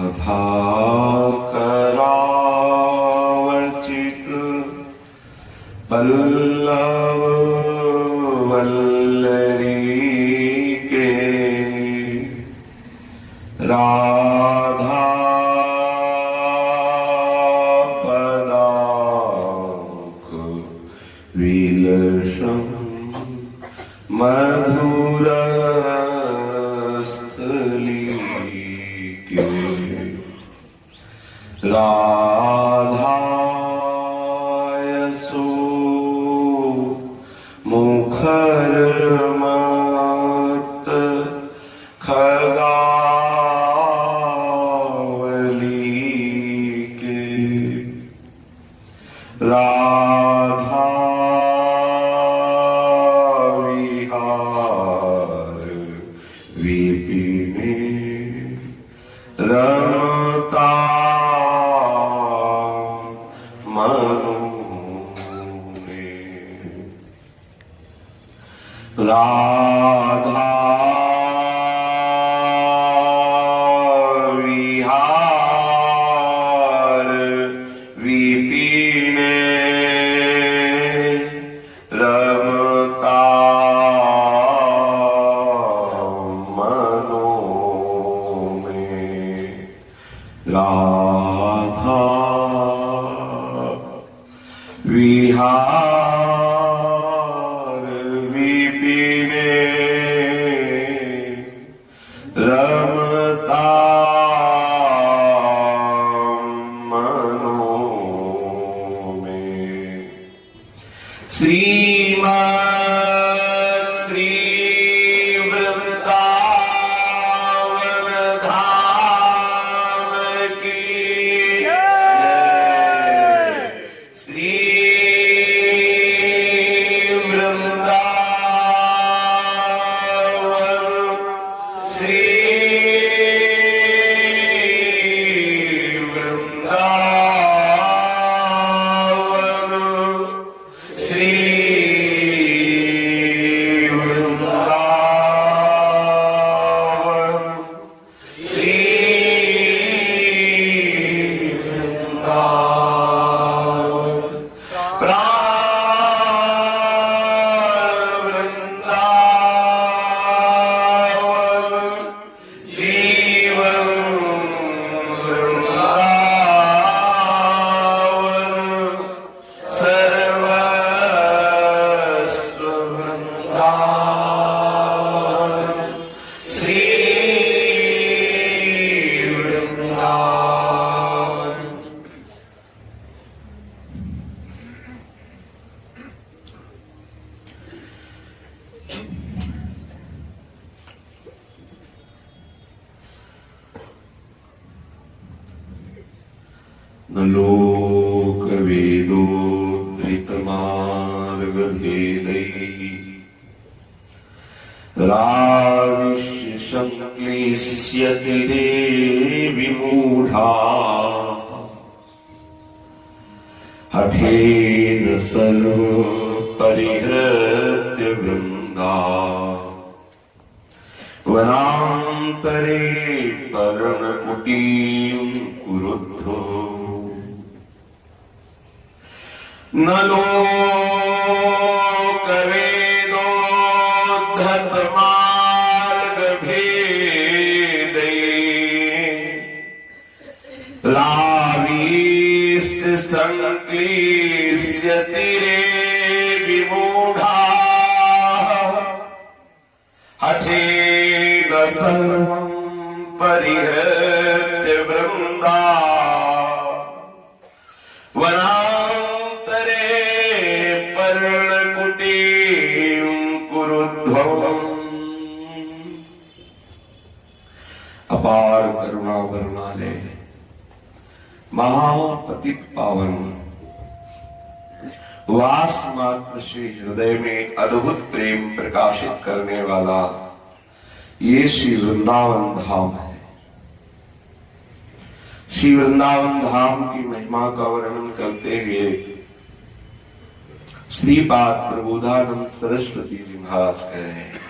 राधा करावचित पल्लव वल्लरी के राधा पदांक विलसम मधुर स्थली के राधा यशो मुखर मत खगावली के राधा विहार विपिने रमता मनो में राधा विहार विपिने रमता मनो में राधा विहार विपिने रमता मनो में श्रीमत् श्री वृंदावन धाम की जय। श्री वृंदावन श्री वृंदावन श्री वृंदावन श्री वृंदावन प्राण वृंदावन जीवन वृंदावन सर्वस्व वृंदावन श्री वृंदावन। न लोक वेदोद्धृतमार्ग भेदैः राविष्य संक्लिश्यति देवि मूढा हठेन सर्व परिहृत्य वृंदा वनान्तरे पर्णकुटीं कुरुद्धो न लोकवेदोद्धतमार्ग भेदैः रावीस्य संक्लिश्यति रे विमूढाः हठेन सर्वं परिहृत्य वृंदा वनान्तरे पर्णकुटीं कुरुध्वम्। अपार करुणा वरुणालय महापतित पावन वास मात्र श्री हृदय में अद्भुत प्रेम प्रकाशित करने वाला ये श्री वृंदावन धाम है। श्री वृंदावन धाम की महिमा का वर्णन करते हुए श्रीपाद प्रबोधानंद सरस्वती जी महाराज कह रहे हैं,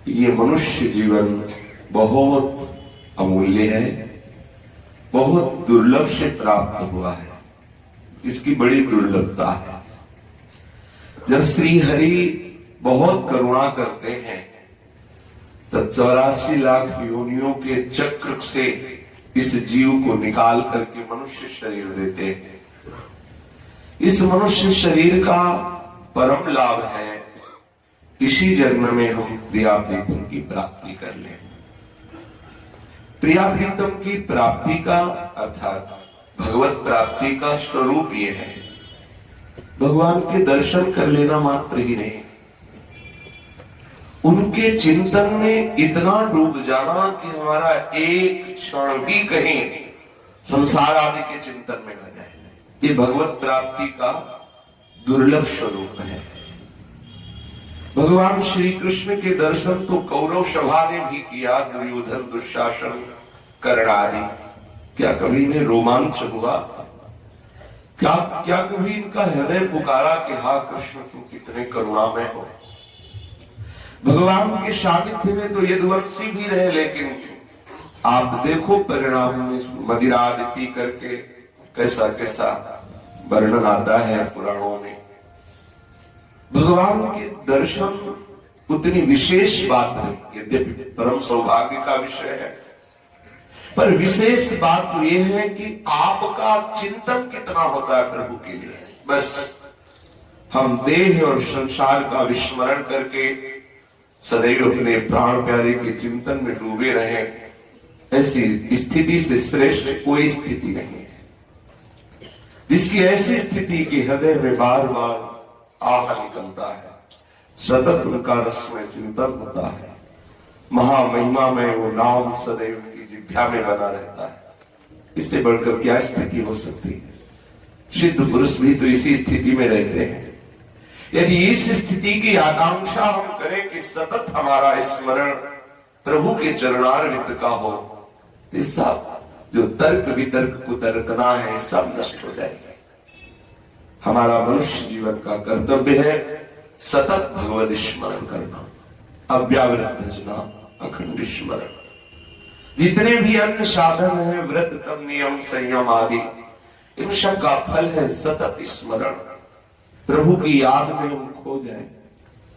ये मनुष्य जीवन बहुत अमूल्य है, बहुत दुर्लभ से प्राप्त हुआ है, इसकी बड़ी दुर्लभता है। जब श्री हरि बहुत करुणा करते हैं तब 84 लाख योनियों के चक्र से इस जीव को निकाल करके मनुष्य शरीर देते हैं। इस मनुष्य शरीर का परम लाभ है इसी जन्म में हम प्रिया प्रीतम की प्राप्ति कर लें। प्रिया प्रीतम की प्राप्ति का अर्थात भगवत प्राप्ति का स्वरूप यह है, भगवान के दर्शन कर लेना मात्र ही नहीं, उनके चिंतन में इतना डूब जाना कि हमारा एक क्षण भी कहीं संसार आदि के चिंतन में न जाए। ये भगवत प्राप्ति का दुर्लभ स्वरूप है। भगवान श्री कृष्ण के दर्शन तो कौरव सभा ने भी किया, दुर्योधन, दुशासन, कर्ण आदि। क्या कभी इन्हें रोमांच हुआ? क्या कभी इनका हृदय पुकारा कि हाँ कृष्ण तुम कितने करुणामय हो? भगवान के सानिध्य में तो यदुवंशी भी रहे, लेकिन आप देखो परिणाम में मदिरा आदि पी करके कैसा कैसा वर्णन आता है पुराणों में। भगवान के दर्शन उतनी विशेष बात नहीं, यद्यपि परम सौभाग्य का विषय है, पर विशेष बात तो यह है कि आपका चिंतन कितना होता है प्रभु के लिए। बस हम देह और संसार का विस्मरण करके सदैव अपने प्राण प्यारे के चिंतन में डूबे रहे, ऐसी स्थिति से श्रेष्ठ कोई स्थिति नहीं है। जिसकी ऐसी स्थिति की हृदय में बार बार आह निकलता है, सतत उनका रस में चिंतन होता है, महामहिमा में वो नाम सदैव उनकी जिह्वा में बना रहता है। इससे बढ़कर क्या स्थिति हो सकती है? सिद्ध पुरुष भी तो इसी स्थिति में रहते हैं। यदि इस स्थिति की आकांक्षा हम करें कि सतत हमारा स्मरण प्रभु के चरणारविंद का हो, तो सब जो तर्क वितर्क कुतर्कना है सब नष्ट हो जाएगा। हमारा मनुष्य जीवन का कर्तव्य है सतत भगवत स्मरण करना, अव्यावृत भजना, अखंड स्मरण। जितने भी अन्य साधन है, व्रत, तप, नियम, संयम आदि, इन सब का फल है सतत स्मरण। प्रभु की याद में हम खो जाए,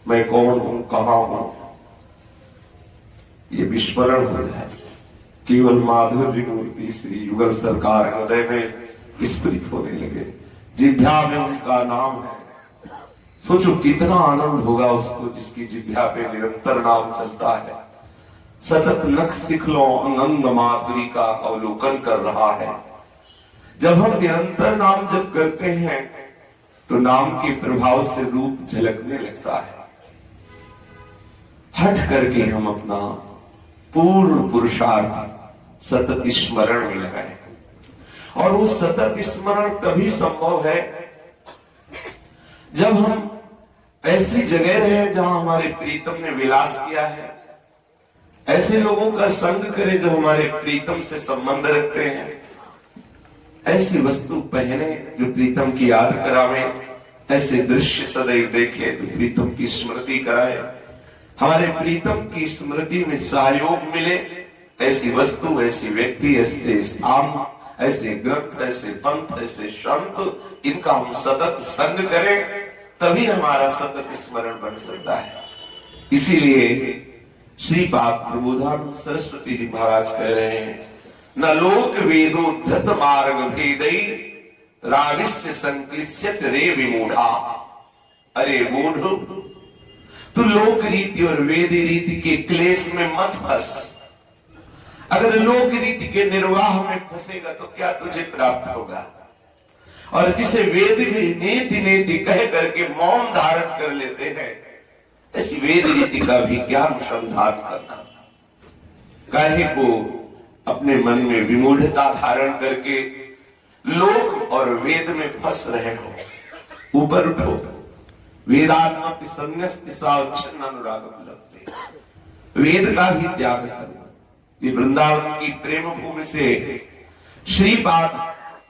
मैं कौन हूं, कहां हूं, ये विस्मरण हो जाए। केवल माधुर्य मूर्ति श्री युगल सरकार हृदय में स्फुरित होने लगे, जिह्वा में उनका नाम है। सोचो कितना आनंद होगा उसको जिसकी जिह्वा पे निरंतर नाम चलता है, सतत नख सिखलों अंग अंग माधुरी का अवलोकन कर रहा है। जब हम निरंतर नाम जप करते हैं तो नाम के प्रभाव से रूप झलकने लगता है। हट करके हम अपना पूर्ण पुरुषार्थ सतत स्मरण में लगाएं, और वो सतत स्मरण तभी संभव है जब हम ऐसी जगह रहे जहां हमारे प्रीतम ने विलास किया है, ऐसे लोगों का संग करें जो हमारे प्रीतम से संबंध रखते हैं, ऐसी वस्तु पहने जो प्रीतम की याद करावे, ऐसे दृश्य सदैव देखे तो प्रीतम की स्मृति कराए, हमारे प्रीतम की स्मृति में सहयोग मिले। ऐसी वस्तु, ऐसी व्यक्ति, ऐसे स्थान, ऐसे ग्रंथ, ऐसे पंथ, ऐसे संत, इनका हम सतत संग करें, तभी हमारा सतत स्मरण बन सकता है। इसीलिए श्रीपाद प्रबोधानंद सरस्वती जी महाराज कह रहे हैं, न लोक वेदोद्धत मार्ग भेदई रागिश्च संक्लिश्यत रे विमूढ़ा। अरे मूढ़, तू लोक रीति और वेद रीति के क्लेश में मत फंस। अगर लोक रीति के निर्वाह में फंसेगा तो क्या तुझे प्राप्त होगा? और जिसे वेद भी नीति नीति कह करके मौन धारण कर लेते हैं, ऐसी वेद रीति का भी क्या अनुसंधान करना? काहे को अपने मन में विमूढ़ता धारण करके लोक और वेद में फंस रहे हो? ऊपर उठो। वेदात्मक संन्यास्तिसावच्छिन्न अनुरागम लगते, वेद का भी त्याग करो। ये वृंदावन की प्रेम भूमि से श्रीपाद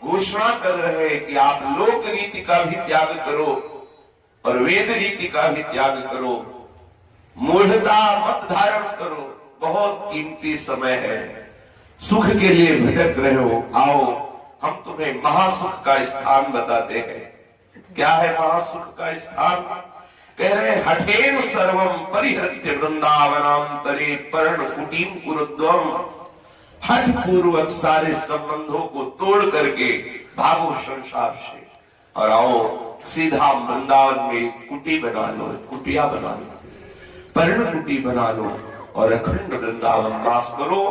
घोषणा कर रहे हैं कि आप लोक रीति का भी त्याग करो और वेद रीति का भी त्याग करो, मूढ़ता मत धारण करो। बहुत कीमती समय है, सुख के लिए भटक रहे हो, आओ हम तुम्हें महासुख का स्थान बताते हैं। क्या है महासुख का स्थान? कह रहे हठेन सर्वम परिहृत्य वृंदावनांतरे पर्ण कुटीम कुरुद्वम। हठ पूर्वक सारे संबंधों को तोड़ करके भागो संसार से और आओ सीधा वृंदावन में कुटी बना लो, कुटिया बना लो, पर्ण कुटी बना लो और अखंड वृंदावन वास करो,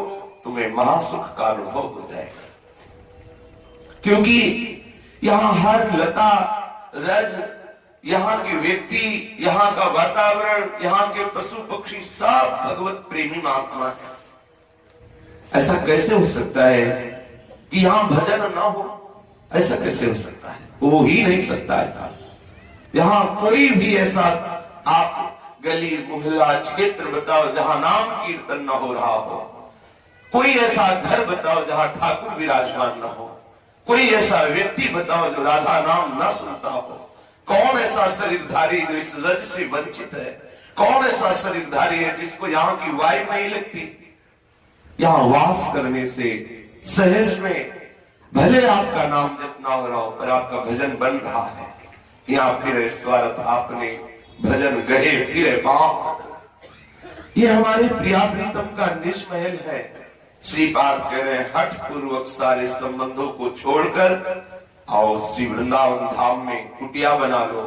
तुम्हें महासुख का अनुभव हो जाएगा। क्योंकि यहाँ हर लता रज, यहाँ के व्यक्ति, यहाँ का वातावरण, यहाँ के पशु पक्षी सब भगवत प्रेमी महात्मा है। ऐसा कैसे हो सकता है कि यहाँ भजन ना हो? ऐसा कैसे हो सकता है? हो ही नहीं सकता ऐसा। यहाँ कोई भी ऐसा आप गली मोहल्ला क्षेत्र बताओ जहां नाम कीर्तन न हो रहा हो। कोई ऐसा घर बताओ जहां ठाकुर विराजमान न हो। कोई ऐसा व्यक्ति बताओ जो राधा नाम न सुनता हो। कौन ऐसा शरीरधारी जो इस रज से वंचित है? कौन ऐसा शरीरधारी है जिसको यहाँ की वायु नहीं लगती? यहाँ वास करने से सहज में भले आपका नाम जपना हो रहा हो पर आपका भजन बन रहा है। यहाँ फिर स्वार्थ आपने भजन गए फिर बाप। ये हमारे प्रिया प्रीतम का निज महल है। श्रीपाद कह रहे हैं हठ पूर्वक सारे संबंधों को छोड़कर आओ श्री वृंदावन धाम में कुटिया बना लो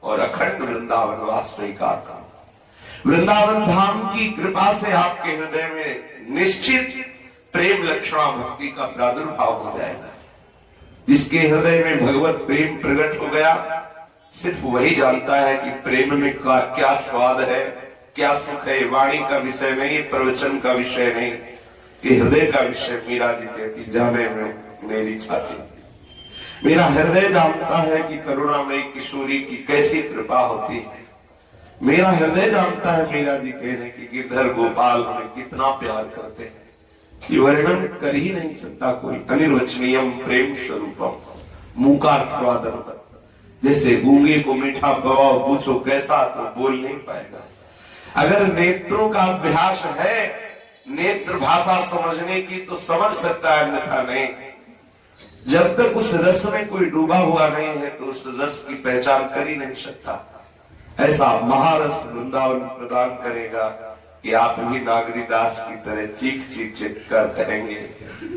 और अखंड वृंदावन वास स्वीकार करो। वृंदावन धाम की कृपा से आपके हृदय में निश्चित प्रेम लक्षणा भक्ति का प्रादुर्भाव हो जाएगा। जिसके हृदय में भगवत प्रेम प्रकट हो गया सिर्फ वही जानता है कि प्रेम में क्या स्वाद है, क्या सुख है। वाणी का विषय नहीं, प्रवचन का विषय नहीं, कि हृदय का विषय। मीरा जी कहती जाने में मेरी छाती। मेरा हृदय जानता है कि करुणामयी किशोरी की कैसी कृपा होती है। मेरा हृदय जानता है, मीरा जी कह रहे कि गिरधर गोपाल हमें कितना प्यार करते हैं कि वर्णन कर ही नहीं सकता कोई। अनिर्वचनीयम प्रेम स्वरूपम मूकार स्वादन। जैसे गूंगे को मीठा गवाओ पूछो कैसा, तो बोल नहीं पाएगा। अगर नेत्रों का अभ्यास है नेत्र भाषा समझने की तो समझ सकता है, अन्यथा नहीं। जब तक उस रस में कोई डूबा हुआ नहीं है तो उस रस की पहचान कर ही नहीं सकता। ऐसा महारस वृंदावन प्रदान करेगा कि आप भी नागरीदास की तरह चीख चीख चित्कार करेंगे,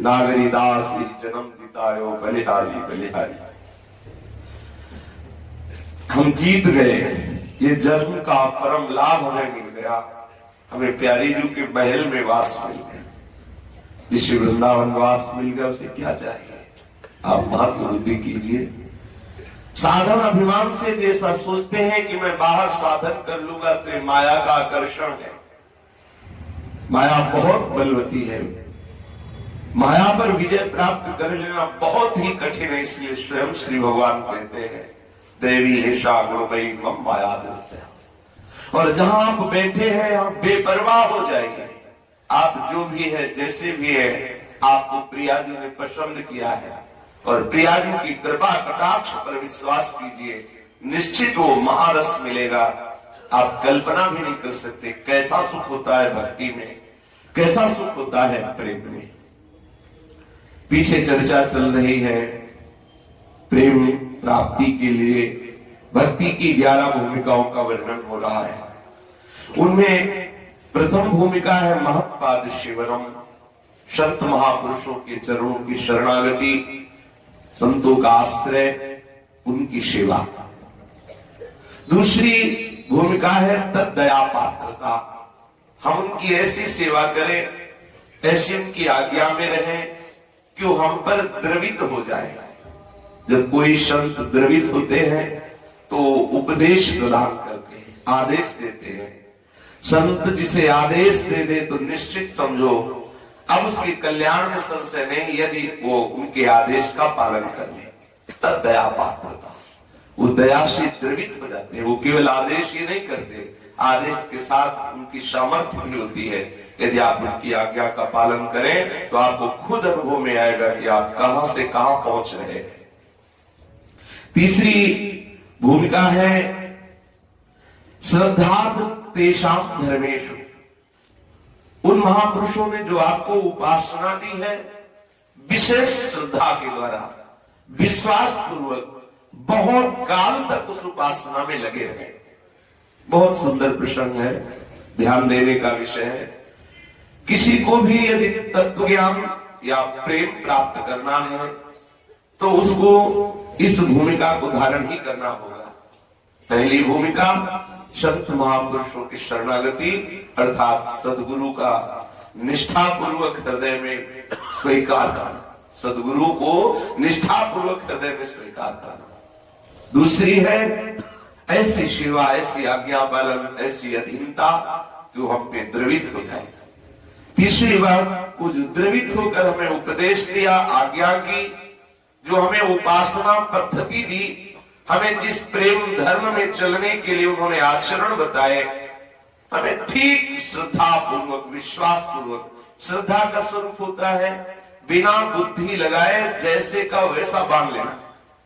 नागरीदास ही जन्म जितायो बलिहारी बलिहारी। हम जीत गए, ये जन्म का परम लाभ हमें मिल गया। हमें प्यारी जू के महल में वास मिल गया। जिसे वृंदावन वास मिल गया उसे क्या चाहिए? आप महत्व बुद्धि कीजिए। साधन अभिमान से जैसा सोचते हैं कि मैं बाहर साधन कर लूंगा तो ये माया का आकर्षण है। माया बहुत बलवती है। माया पर विजय प्राप्त कर लेना बहुत ही कठिन है। इसलिए स्वयं श्री भगवान कहते हैं देवी हेषा गुणमयी मम माया दूत। और जहां आप बैठे हैं आप बेपरवाह हो जाएंगे। आप जो भी है जैसे भी है आपको प्रियाजू ने पसंद किया है और प्रियाजू की कृपा कटाक्ष पर विश्वास कीजिए, निश्चित वो महारस मिलेगा। आप कल्पना भी नहीं कर सकते कैसा सुख होता है भक्ति में, कैसा सुख होता है प्रेम में। पीछे चर्चा चल रही है प्रेम प्राप्ति के लिए भक्ति की 11 भूमिकाओं का वर्णन हो रहा है। उनमें प्रथम भूमिका है महत्पाद शिवरम, संत महापुरुषों के चरणों की शरणागति, संतों का आश्रय, उनकी सेवा। दूसरी भूमिका है तद्दया पात्रता, हम उनकी ऐसी सेवा करें, ऐसी उनकी आज्ञा में रहें कि वो हम पर द्रवित हो जाए। जब कोई संत द्रवित होते हैं तो उपदेश प्रदान करते हैं, आदेश देते हैं। संत जिसे आदेश दे दे तो निश्चित समझो अब उसके कल्याण में संशय नहीं, यदि वो उनके आदेश का पालन कर ले। तब दया पात्रता, वो दया से द्रवित हो जाते हैं। वो केवल आदेश ही नहीं करते, आदेश के साथ उनकी सामर्थ्य भी होती है। यदि आप उनकी आज्ञा का पालन करें तो आपको खुद अनुभव में आएगा कि आप कहां से कहां पहुंच रहे हैं। तीसरी भूमिका है श्रद्धा तेषाम धर्मेषु, उन महापुरुषों ने जो आपको उपासना दी है, विशेष श्रद्धा के द्वारा, विश्वास पूर्वक बहुत काल तक उस उपासना में लगे रहे। बहुत सुंदर प्रसंग है, ध्यान देने का विषय है। किसी को भी यदि तत्व ज्ञान या प्रेम प्राप्त करना है तो उसको इस भूमिका को धारण ही करना होगा। पहली भूमिका संत महापुरुषों की शरणागति अर्थात सदगुरु का निष्ठापूर्वक हृदय में स्वीकार करना, सदगुरु को निष्ठापूर्वक हृदय में स्वीकार करना। दूसरी है ऐसी सेवा, ऐसी आज्ञा पालन, ऐसी अधीनता जो हम पे द्रवित हो जाए। तीसरी बात, वो जो द्रवित होकर हमें उपदेश दिया, आज्ञा की, जो हमें उपासना पद्धति दी, हमें जिस प्रेम धर्म में चलने के लिए उन्होंने आचरण बताए, हमें ठीक श्रद्धा पूर्वक, विश्वास पूर्वक, श्रद्धा का स्वरूप होता है बिना बुद्धि लगाए जैसे का वैसा मान लेना,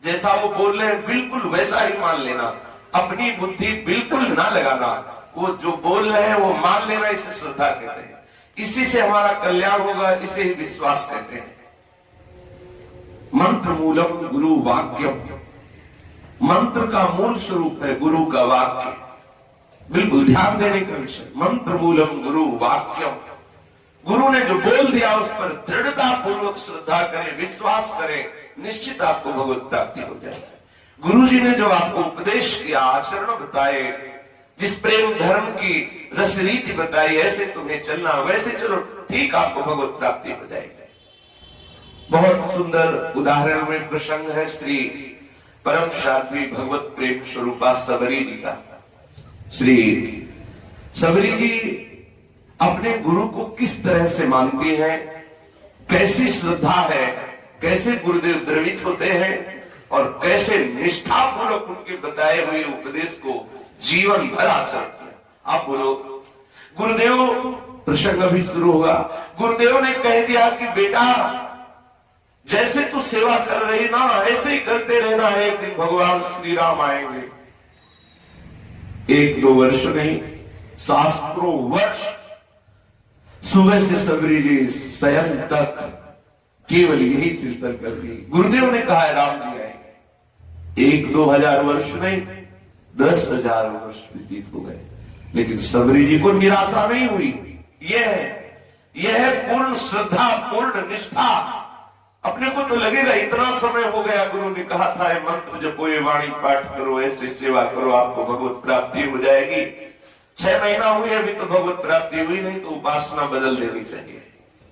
जैसा वो बोल रहे हैं बिल्कुल वैसा ही मान लेना, अपनी बुद्धि बिल्कुल ना लगाना, वो जो बोल रहे हैं वो मान लेना, इसे श्रद्धा कहते हैं। इसी से हमारा कल्याण होगा, इसे ही विश्वास कहते हैं। मंत्र मूलम गुरु वाक्यम, मंत्र का मूल स्वरूप है गुरु का वाक्य। बिल्कुल ध्यान देने का विषय, मंत्र मूलम गुरु वाक्यम। गुरु ने जो बोल दिया उस पर दृढ़ता पूर्वक श्रद्धा करें, विश्वास करें, निश्चित आपको भगवत प्राप्ति हो जाएगी। गुरु जी ने जो आपको उपदेश किया, आचरण बताए, जिस प्रेम धर्म की रस रीति बताई, ऐसे तुम्हें चलना, वैसे चलो, ठीक आपको भगवत प्राप्ति हो जाएगी। बहुत सुंदर उदाहरण में प्रसंग है श्री परम साध्वी भगवत प्रेम स्वरूपा सबरी जी का। श्री सबरी जी अपने गुरु को किस तरह से मानती हैं, कैसी श्रद्धा है, कैसे गुरुदेव द्रवित होते हैं और कैसे निष्ठापूर्वक उनके बताए हुए उपदेश को जीवन भर आचरण किया। आप बोलो, गुरुदेव, प्रसंग अभी शुरू होगा, गुरुदेव ने कह दिया कि बेटा जैसे तू सेवा कर रही ना, ऐसे ही करते रहना, एक दिन भगवान श्री राम आएंगे। 1-2 वर्ष नहीं, शास्त्रों वर्ष सुबह से सबरी जी स्वयं तक केवल यही चिंतन करती। गुरुदेव ने कहा है राम जी आएंगे। 1-2 हजार वर्ष नहीं, 10,000 वर्ष व्यतीत हो गए, लेकिन सबरी जी को निराशा नहीं हुई। यह पूर्ण श्रद्धा, पूर्ण निष्ठा। अपने को तो लगेगा इतना समय हो गया, गुरु ने कहा था ये मंत्र जपो, ये वाणी पाठ करो, ऐसे सेवा करो, आपको भगवत प्राप्ति हो जाएगी। 6 महीना हुए अभी तो भगवत प्राप्ति हुई नहीं, तो उपासना बदल देनी चाहिए।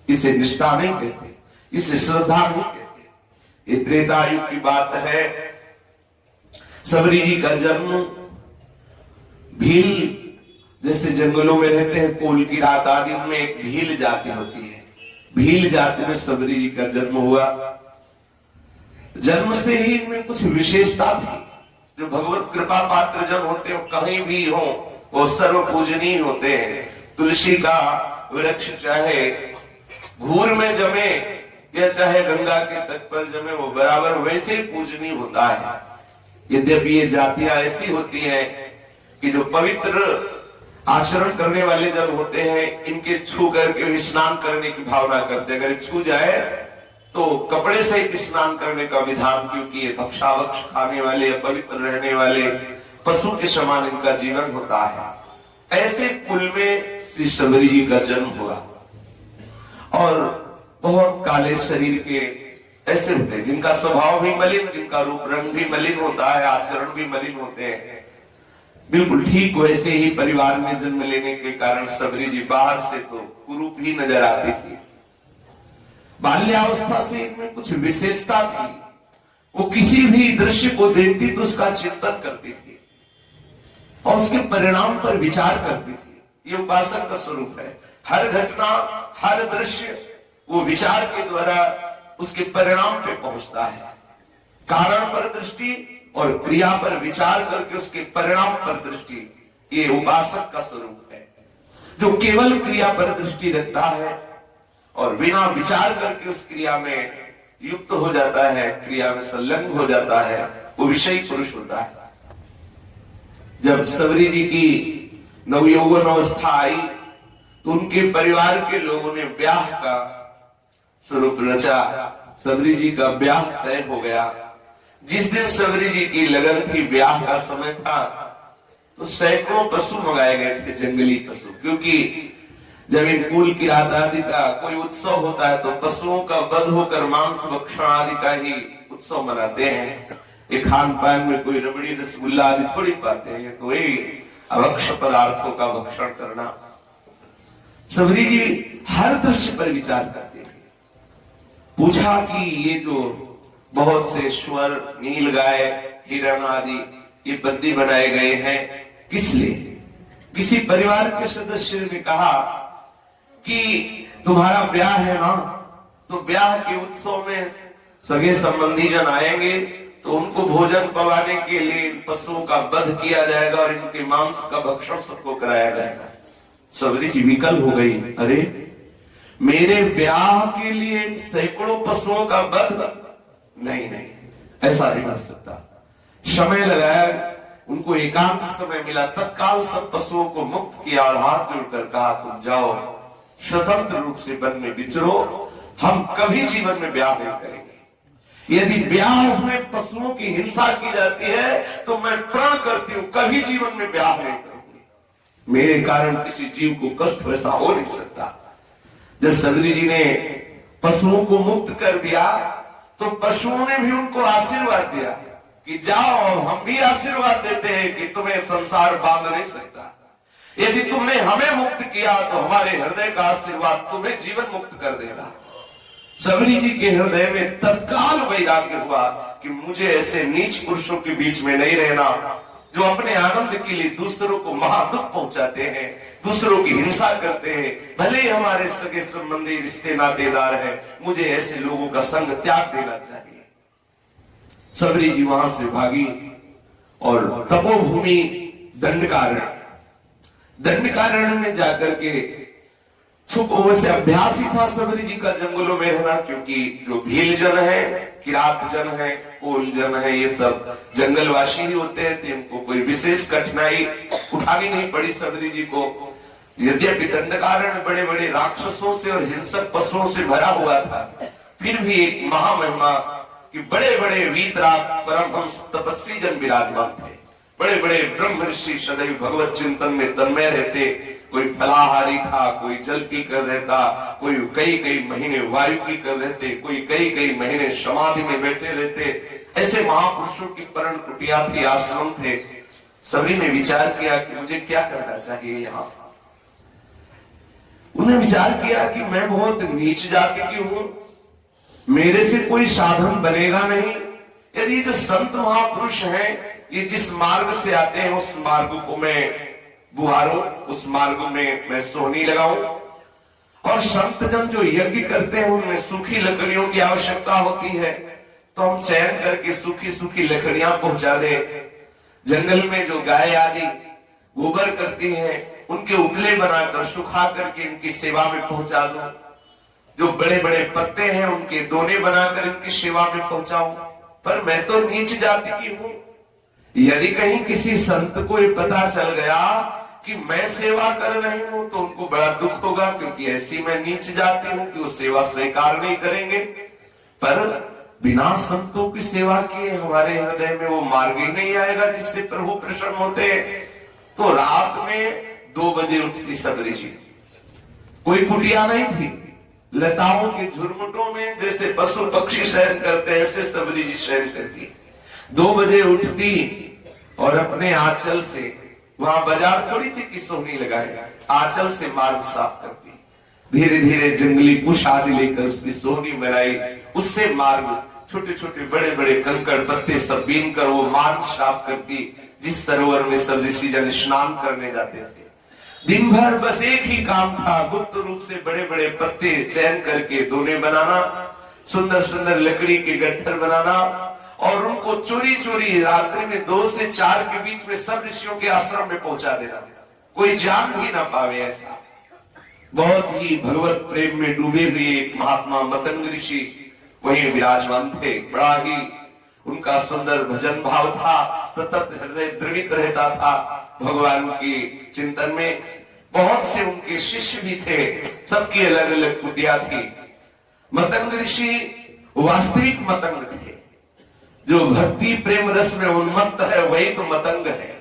इसे निष्ठा नहीं कहते, इसे श्रद्धा नहीं कहते। ये त्रेता युग की बात है। सबरी जी का जन्म भील, जैसे जंगलों में रहते हैं, कोल की रात आदि में एक भील जाति होती है, भील जाति में सबरी जी का जन्म हुआ। जन्म से ही इनमें कुछ विशेषता थी। जो भगवत कृपा पात्र जन होते हो, कहीं भी हो, वो सर्व पूजनीय होते हैं। तुलसी का वृक्ष चाहे घूर में जमे या चाहे गंगा के तट पर जमे, वो बराबर वैसे ही पूजनीय होता है। यद्यपि ये जातियां ऐसी होती हैं कि जो पवित्र आचरण करने वाले जन होते हैं, इनके छू करके स्नान करने की भावना करते हैं। अगर छू जाए तो कपड़े से स्नान करने का विधान, क्योंकि ये भक्षाभक्ष खाने वाले, पवित्र रहने वाले पशु के समान इनका जीवन होता है। ऐसे कुल में श्री सबरी जी का जन्म हुआ और बहुत काले शरीर के ऐसे होते हैं जिनका स्वभाव भी मलिन, जिनका रूप रंग भी मलिन होता है, आचरण भी मलिन होते हैं। बिल्कुल ठीक वैसे ही परिवार में जन्म लेने के कारण सबरी जी बाहर से तो कुरूप ही नजर आती थी। बाल्यावस्था से इनमें कुछ विशेषता थी। वो किसी भी दृश्य को देखती तो उसका चिंतन करती थी और उसके परिणाम पर विचार करती थी। ये उपासक का स्वरूप है। हर घटना, हर दृश्य वो विचार के द्वारा उसके परिणाम पे पहुंचता है। कारण पर दृष्टि और क्रिया पर विचार करके उसके परिणाम पर दृष्टि, ये उपासक का स्वरूप है। जो केवल क्रिया पर दृष्टि रखता है और बिना विचार करके उस क्रिया में युक्त हो जाता है, क्रिया में संलग्न हो जाता है, वो विषयी पुरुष होता है। जब सबरी जी की नवयौवन अवस्था आई तो उनके परिवार के लोगों ने ब्याह का स्वरूप रचा। सबरी जी का ब्याह तय हो गया। जिस दिन सबरी जी की लगन थी, ब्याह का समय था, तो सैकड़ों पशु मंगाए गए थे, जंगली पशु। क्योंकि जब इन कुल किरात आदि का कोई उत्सव होता है तो पशुओं का वध होकर मांस भक्षण आदि का ही उत्सव मनाते हैं। ये खान पान में कोई रबड़ी रसगुल्ला आदि थोड़ी पाते हैं, तो ये अभक्ष पदार्थों का भक्षण करना। सबरी जी हर दृश्य पर विचार करते हैं। पूछा कि ये जो बहुत से स्वर, नील गाय, हिरण आदि ये बंदी बनाए गए हैं, किस लिए? किसी परिवार के सदस्य ने कहा कि तुम्हारा ब्याह है ना, तो ब्याह के उत्सव में सगे संबंधी जन आएंगे, तो उनको भोजन पवाने के लिए पशुओं का वध किया जाएगा और इनके मांस का भक्षण सबको कराया जाएगा। सबरी जी विकल हो गई। अरे, मेरे ब्याह के लिए सैकड़ों पशुओं का वध? नहीं नहीं, ऐसा नहीं कर सकता। समय लगाया, उनको एकांत समय मिला, तत्काल सब पशुओं को मुक्त किया और हाथ जोड़कर कहा, तुम जाओ स्वतंत्र रूप से वन में विचरो, हम कभी जीवन में ब्याह नहीं करेंगे। यदि ब्याह में पशुओं की हिंसा की जाती है तो मैं प्रण करती हूं कभी जीवन में ब्याह नहीं करूंगी। मेरे कारण किसी जीव को कष्ट वैसा हो नहीं सकता। जब सबरी जी ने पशुओं को मुक्त कर दिया तो पशुओं ने भी उनको आशीर्वाद दिया कि जाओ, हम भी आशीर्वाद देते हैं कि तुम्हें संसार बांध नहीं सकता। यदि तुमने हमें मुक्त किया तो हमारे हृदय का आशीर्वाद तुम्हें जीवन मुक्त कर देगा। सबरी जी के हृदय में तत्काल वैराग्य हुआ कि मुझे ऐसे नीच पुरुषों के बीच में नहीं रहना, जो अपने आनंद के लिए दूसरों को महादुख पहुंचाते हैं, दूसरों की हिंसा करते हैं, भले ही हमारे सगे संबंधी रिश्ते नातेदार हैं, मुझे ऐसे लोगों का संग त्याग देना चाहिए। सबरी जी वहां से भागी और तपोभूमि दंडकारण्य में जाकर के छुप, वैसे अभ्यास ही था सबरी जी का जंगलों में रहना, क्योंकि जो भील जन है, किरात जन है, कोल जन है, ये सब जंगलवासी ही होते हैं, तो इनको कोई विशेष कठिनाई उठानी नहीं पड़ी सबरी जी को। यद्यपि दंडकारण्य बड़े बड़े राक्षसों से और हिंसक पशुओं से भरा हुआ था, फिर भी एक महामहिमा कि बड़े बड़े वीतराग परमहंस तपस्वी जन विराजमान थे। बड़े बड़े ब्रह्म ऋषि सदैव भगवत चिंतन में तन्मय रहते। कोई फलाहारी था, कोई जल पी कर रहता, कोई कई कई महीने वायु पी कर रहते, कोई कई कई महीने समाधि में बैठे रहते। ऐसे महापुरुषों की परण कुटिया थी, आश्रम थे। सभी ने विचार किया कि मुझे क्या करना चाहिए यहाँ। उन्हें विचार किया कि मैं बहुत नीच जाति की हूं, मेरे से कोई साधन बनेगा नहीं। यदि जो संत महापुरुष हैं, ये जिस मार्ग से आते हैं उस मार्ग को मैं बुहारूं, उस मार्ग में मैं सोहनी लगाऊं, और संत जन जो यज्ञ करते हैं उनमें सूखी लकड़ियों की आवश्यकता होती है, तो हम चयन करके सूखी सूखी लकड़ियां पहुंचा दें। जंगल में जो गाय आदि गोबर करती हैं, उनके उपले बनाकर सुखा करके इनकी सेवा में पहुंचा दूं। जो बड़े बड़े पत्ते हैं उनके दोने बनाकर इनकी सेवा में पहुंचाऊं। पर मैं तो नीच जाति की हूं। यदि कहीं किसी संत को ये पता चल गया कि मैं सेवा कर रही हूं तो उनको बड़ा दुख होगा, क्योंकि ऐसी मैं नीच जाती हूं कि वो सेवा स्वीकार नहीं करेंगे। पर बिना संतों की सेवा किए हमारे हृदय में वो मार्ग ही नहीं आएगा जिससे प्रभु प्रसन्न होते। तो रात में 2 बजे उठती सबरी जी। कोई कुटिया नहीं थी, लताओं के झुरमुटों में जैसे पशु पक्षी शयन करते हैं ऐसे सबरी जी शयन करती। 2 बजे उठती और अपने आंचल से, वहां बाजार थोड़ी थी कि सोहनी लगाए, आंचल से मार्ग साफ करती। धीरे धीरे जंगली कुश आदि लेकर उसकी सोहनी बनाई, उससे मार्ग छोटे छोटे बड़े बड़े कंकड़ पत्ते सब बीन कर वो मार्ग साफ करती, जिस सरोवर में सब ऋषि जन स्नान करने जाते थे। दिन भर बस एक ही काम था, गुप्त रूप से बड़े बड़े पत्ते चयन करके दोने बनाना, सुंदर सुंदर लकड़ी के गट्ठर बनाना, और उनको चोरी चोरी रात्रि में 2 से 4 के बीच में सब ऋषियों के आश्रम में पहुंचा देना, कोई जान भी ना पावे ऐसा। बहुत ही भगवत प्रेम में डूबे हुए एक महात्मा मतंग ऋषि वहीं विराजमान थे। बड़ा ही उनका सुंदर भजन भाव था, सतत हृदय द्रवित रहता था भगवान के चिंतन में। बहुत से उनके शिष्य भी थे, सबकी अलग अलग कुटिया थी। मतंग ऋषि वास्तविक मतंग थे, जो भक्ति प्रेम रस में उन्मत्त है वही तो मतंग है।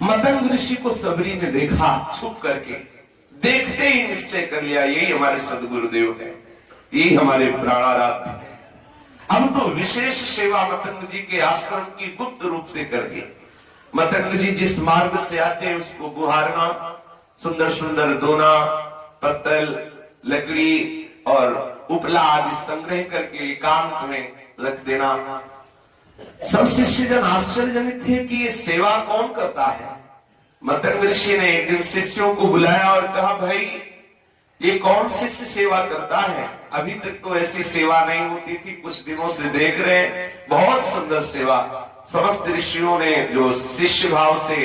मतंग ऋषि को सबरी ने देखा, छुप करके देखते ही निश्चय कर लिया यही हमारे सदगुरुदेव है, यही हमारे प्राणाराध्य है। हम तो विशेष सेवा मतंग जी के आश्रम की गुप्त रूप से करके, मतंग जी जिस मार्ग से आते हैं उसको गुहारना, सुंदर सुंदर दोना, पत्तल, लकड़ी और उपला आदि संग्रह करके एकांत में रख देना। सब शिष्यजन आश्चर्यजनित थे कि ये सेवा कौन करता है। मतंग ऋषि ने एक दिन शिष्यों को बुलाया और कहा, भाई ये कौन शिष्य सेवा करता है? अभी तक तो ऐसी सेवा नहीं होती थी, कुछ दिनों से देख रहे हैं, बहुत सुंदर सेवा। समस्त ऋषियों ने जो शिष्य भाव से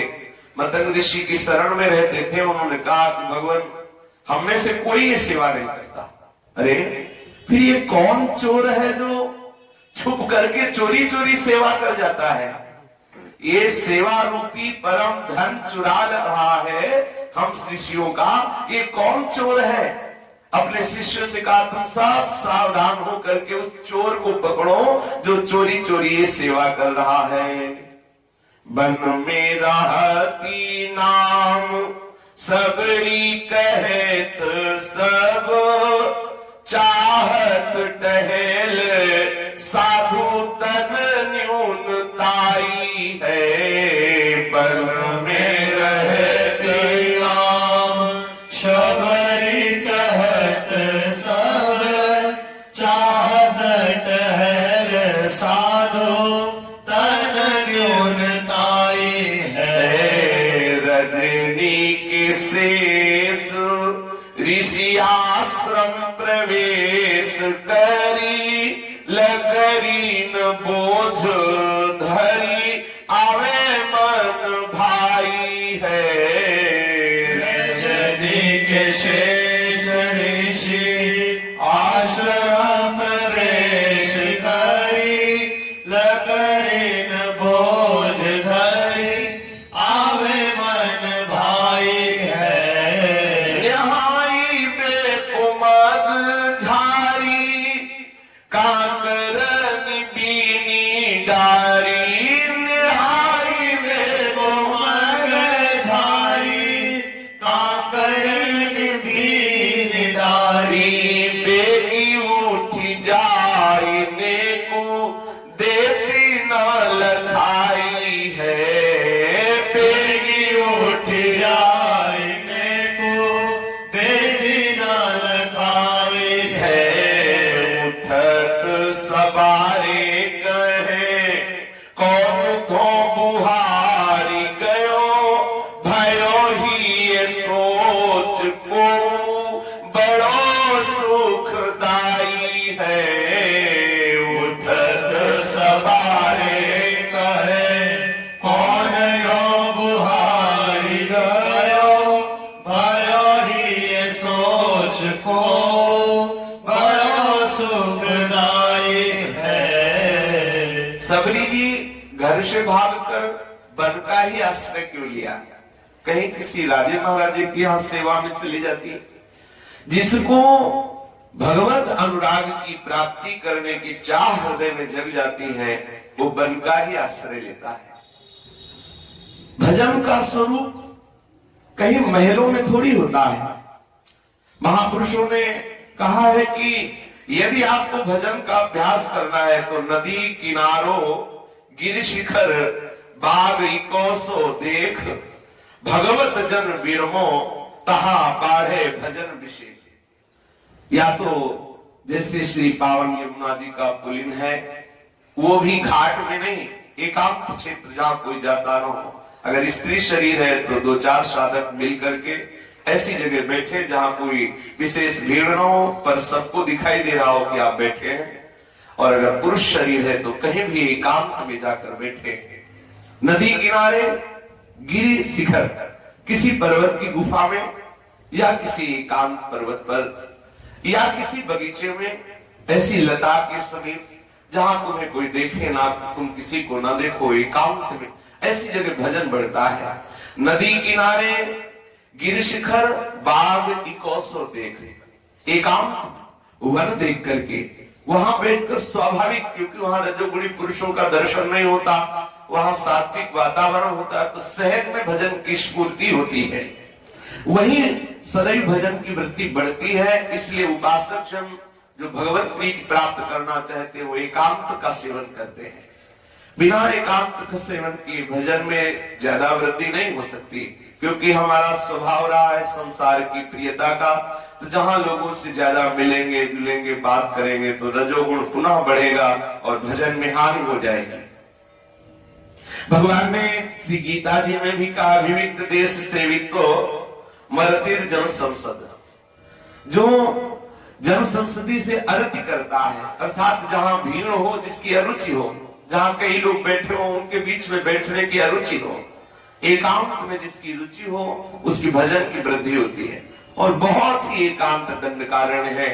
मतंग ऋषि की शरण में रहते थे, उन्होंने कहा कि भगवान हम में से कोई ये सेवा नहीं करता। अरे फिर ये कौन चोर है जो छुप करके चोरी चोरी सेवा कर जाता है? ये सेवा रूपी परम धन चुरा रहा है हम शिष्यों का, ये कौन चोर है? अपने शिष्यों से कहा, तुम सब सावधान हो करके उस चोर को पकड़ो जो चोरी चोरी ये सेवा कर रहा है। बन में रहती नाम सबरी कहत सब, चाहत टहल साधु तन न्यूनताई है। बन में रहती नाम सबरी कहत सब, चाहत टहल साधु तन न्यूनताई है। रजनी के शेष ऋषि आश्रम प्रवेश करी, लगरी न बोझ धरी, आवे मन भाई है। रजनी के शेष ऋषि आश्रम प्रवेश करी, लगरी न बोझ धरी, आवे मन भाई है। यहाँ बेकुमद झारी, कांगरन बीनी डारी, निहाई बेकुमद झारी, कांगरन बीनी डारी, बेगी उठ जाई नेकू देती न लखाई है। बेगी उठ जाई नेकू देती न लखाई है। उठत सवारे कहे कौन तो बुहारी गयो, भयो ही ये सोच को बड़ो सुखदाई है। उठत सवारे कहे कौन यो बुहारी गयो, भयो ही ये सोच को बड़ो सुखदाई है। सबरी जी घर से भागकर वन का ही आश्रय क्यों लिया? कहीं किसी राजे महाराजे की यहाँ सेवा में चली जाती। जिसको भगवत अनुराग की प्राप्ति करने की चाह हृदय में जग जाती है, वो वन का ही आश्रय लेता है। भजन का स्वरूप कहीं महलों में थोड़ी होता है। महापुरुषों ने कहा है कि यदि आपको भजन का अभ्यास करना है तो नदी किनारों गिर शिखर बाग इकोसो देख, भगवत जन विरमो तहा बाढ़े भजन विशेष। या तो जैसे श्री पावन यमुना जी का पुलिन है, वो भी घाट में नहीं, एकांत क्षेत्र जहां कोई जाता न हो। अगर स्त्री शरीर है तो दो चार साधक मिल करके ऐसी जगह बैठे जहां कोई विशेष भीड़ न हो, पर सबको दिखाई दे रहा हो कि आप बैठे हैं। और अगर पुरुष शरीर है तो कहीं भी एकांत में जाकर बैठे, नदी किनारे, गिरि शिखर, किसी पर्वत की गुफा में, या किसी एकांत पर्वत पर, या किसी बगीचे में, ऐसी लता के समीप जहां तुम्हें कोई देखे ना, तुम किसी को ना देखो, एकांत में, ऐसी जगह भजन बढ़ता है। नदी किनारे गिर शिखर बाग इकोसो देख, एकांत वन देख करके वहां बैठकर स्वाभाविक, क्योंकि वहां रजोगुणी पुरुषों का दर्शन नहीं होता, वहां सात्विक वातावरण होता है, तो सहज में भजन की स्फूर्ति होती है, वहीं सदैव भजन की वृत्ति बढ़ती है। इसलिए उपासक जन जो भगवत प्रीति प्राप्त करना चाहते हैं वो एकांत का सेवन करते हैं। बिना एकांत का सेवन किए भजन में ज्यादा वृद्धि नहीं हो सकती, क्योंकि हमारा स्वभाव रहा है संसार की प्रियता का। तो जहां लोगों से ज्यादा मिलेंगे जुलेंगे बात करेंगे तो रजोगुण पुनः बढ़ेगा और भजन में हानि हो जाएगी। भगवान ने श्री गीता जी में भी कहा, विविध देश सेवित को मरतिर जन संसद, जो जन संसदी से अरति करता है, अर्थात जहां भीड़ हो, जिसकी अरुचि हो, जहां कई लोग बैठे हो उनके बीच में बैठने की अरुचि हो, एकांत में जिसकी रुचि हो उसकी भजन की वृद्धि होती है। और बहुत ही एकांत दंड कारण है,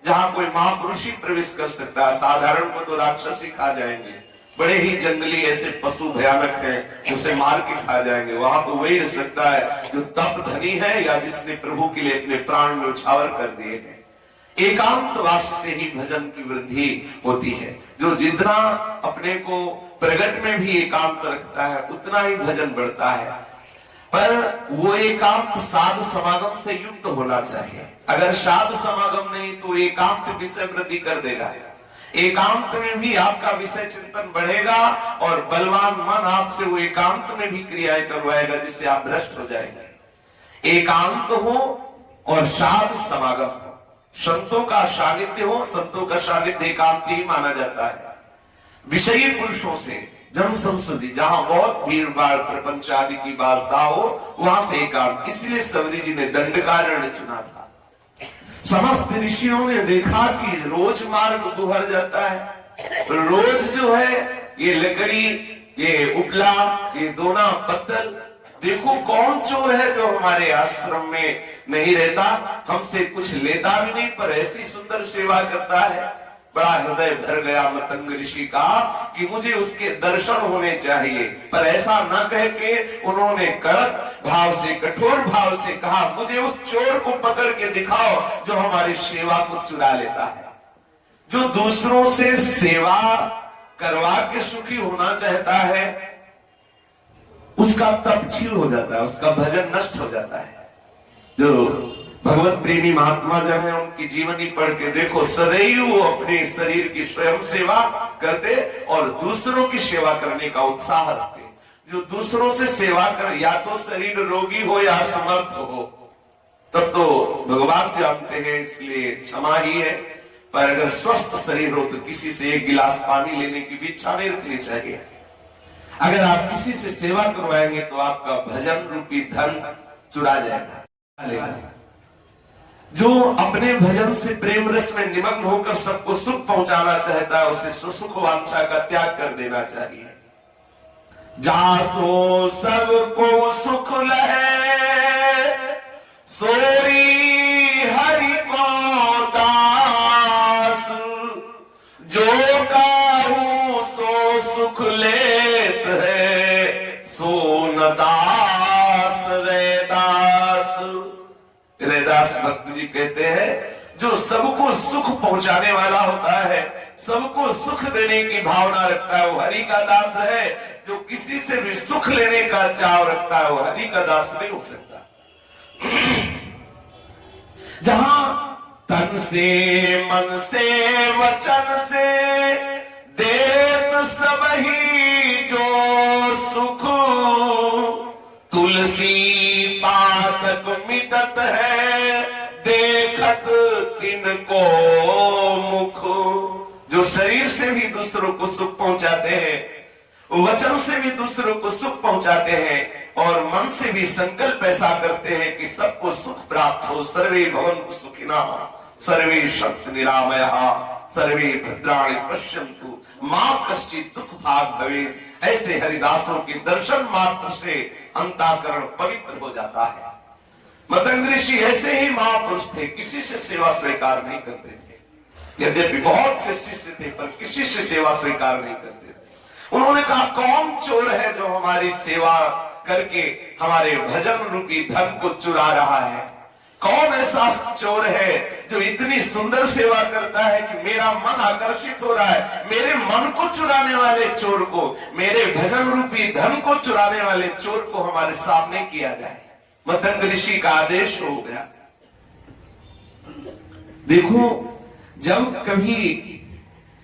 जहां कोई महापुरुष ही प्रवेश कर सकता है, साधारण को तो राक्षस ही खा जाएंगे, बड़े ही जंगली ऐसे पशु भयानक हैं उसे मार के खा जाएंगे। वहां तो वही रह सकता है जो तप धनी है या जिसने प्रभु के लिए अपने प्राण में उछावर कर दिए हैं। एकांत वास से ही भजन की वृद्धि होती है। जो जितना अपने को प्रगट में भी एकांत रखता है उतना ही भजन बढ़ता है, पर वो एकांत साधु समागम से युक्त होना चाहिए। अगर साधु समागम नहीं तो एकांत विषय वृद्धि कर देगा। एकांत में भी आपका विषय चिंतन बढ़ेगा और बलवान मन आपसे वो एकांत में भी क्रियाएं करवाएगा, जिससे आप भ्रष्ट हो जाएंगे। एकांत हो और साधु समागम हो, संतों का सानिध्य हो, संतों का सानिध्य एकांत ही माना जाता है। विषयी पुरुषों से जन संसदी, जहां बहुत भीड़ भाड़ प्रपंच आदि की वार्ता हो, वहां से एकांत। इसलिए सबरी जी ने दंडकारण्य चुना था। समस्त ऋषियों ने देखा कि रोज मार्ग दुहर जाता है, रोज जो है ये लकड़ी, ये उपला, ये दोना पत्तल, देखो कौन चोर है जो हमारे आश्रम में नहीं रहता, हमसे कुछ लेता भी नहीं पर ऐसी सुंदर सेवा करता है। बड़ा हृदय भर गया मतंग ऋषि का कि मुझे उसके दर्शन होने चाहिए, पर ऐसा न कह के उन्होंने कड़क भाव से, कठोर भाव से कहा, मुझे उस चोर को पकड़ के दिखाओ जो हमारी सेवा को चुरा लेता है। जो दूसरों से सेवा करवा के सुखी होना चाहता है उसका तप छील हो जाता है, उसका भजन नष्ट हो जाता है। जो भगवत प्रेमी महात्मा जन है उनकी जीवनी पढ़ के देखो, सदैव वो अपने शरीर की स्वयं सेवा करते और दूसरों की सेवा करने का उत्साह रखते। जो दूसरों से सेवा कर, या तो शरीर रोगी हो या समर्थ हो, तब तो भगवान जानते हैं, इसलिए क्षमा ही है। पर अगर स्वस्थ शरीर हो तो किसी से एक गिलास पानी लेने की भी इच्छा नहीं रखनी चाहिए। अगर आप किसी से सेवा करवाएंगे तो आपका भजन रूपी धन चुरा जाएगा। जो अपने भजन से प्रेम रस में निमग्न होकर सबको सुख पहुंचाना चाहता है उसे सुसुख वांछा का त्याग कर देना चाहिए। जासो सबको सुख लहे सोई हरि को दास, जो काहू सो सुख लेत है सो न दास रैदास। रैदास भक्त जी कहते हैं जो सबको सुख पहुंचाने वाला होता है, सबको सुख देने की भावना रखता है वो हरि का दास है। जो किसी से भी सुख लेने का चाव रखता है वो हरि का दास नहीं हो सकता। जहां तन से मन से वचन से देत सब ही जो सुख, तुलसी पातक मिटत है देखत तिनको मुख। जो शरीर से भी दूसरों को सुख पहुंचाते हैं, वचन से भी दूसरों को सुख पहुंचाते हैं और मन से भी संकल्प ऐसा करते हैं कि सबको सुख प्राप्त हो। सर्वे भवन्तु सुखिनः सर्वे सन्तु निरामयाः सर्वे भद्राणि पश्यन्तु मां कश्चित् दुःख भाग् भवेत्। ऐसे हरिदासों के दर्शन मात्र से अंतःकरण पवित्र हो जाता है। मतंग ऋषि ऐसे ही महापुरुष थे, किसी से सेवा स्वीकार नहीं करते थे। यद्यपि बहुत से शिष्य थे पर किसी से सेवा स्वीकार नहीं करते थे। उन्होंने कहा कौन चोर है जो हमारी सेवा करके हमारे भजन रूपी धन को चुरा रहा है। कौन ऐसा चोर है जो इतनी सुंदर सेवा करता है कि मेरा मन आकर्षित हो रहा है? मेरे मन को चुराने वाले चोर को, मेरे भजन रूपी धन को चुराने वाले चोर को हमारे सामने किया जाए। मतंग ऋषि का आदेश हो गया। देखो, जब कभी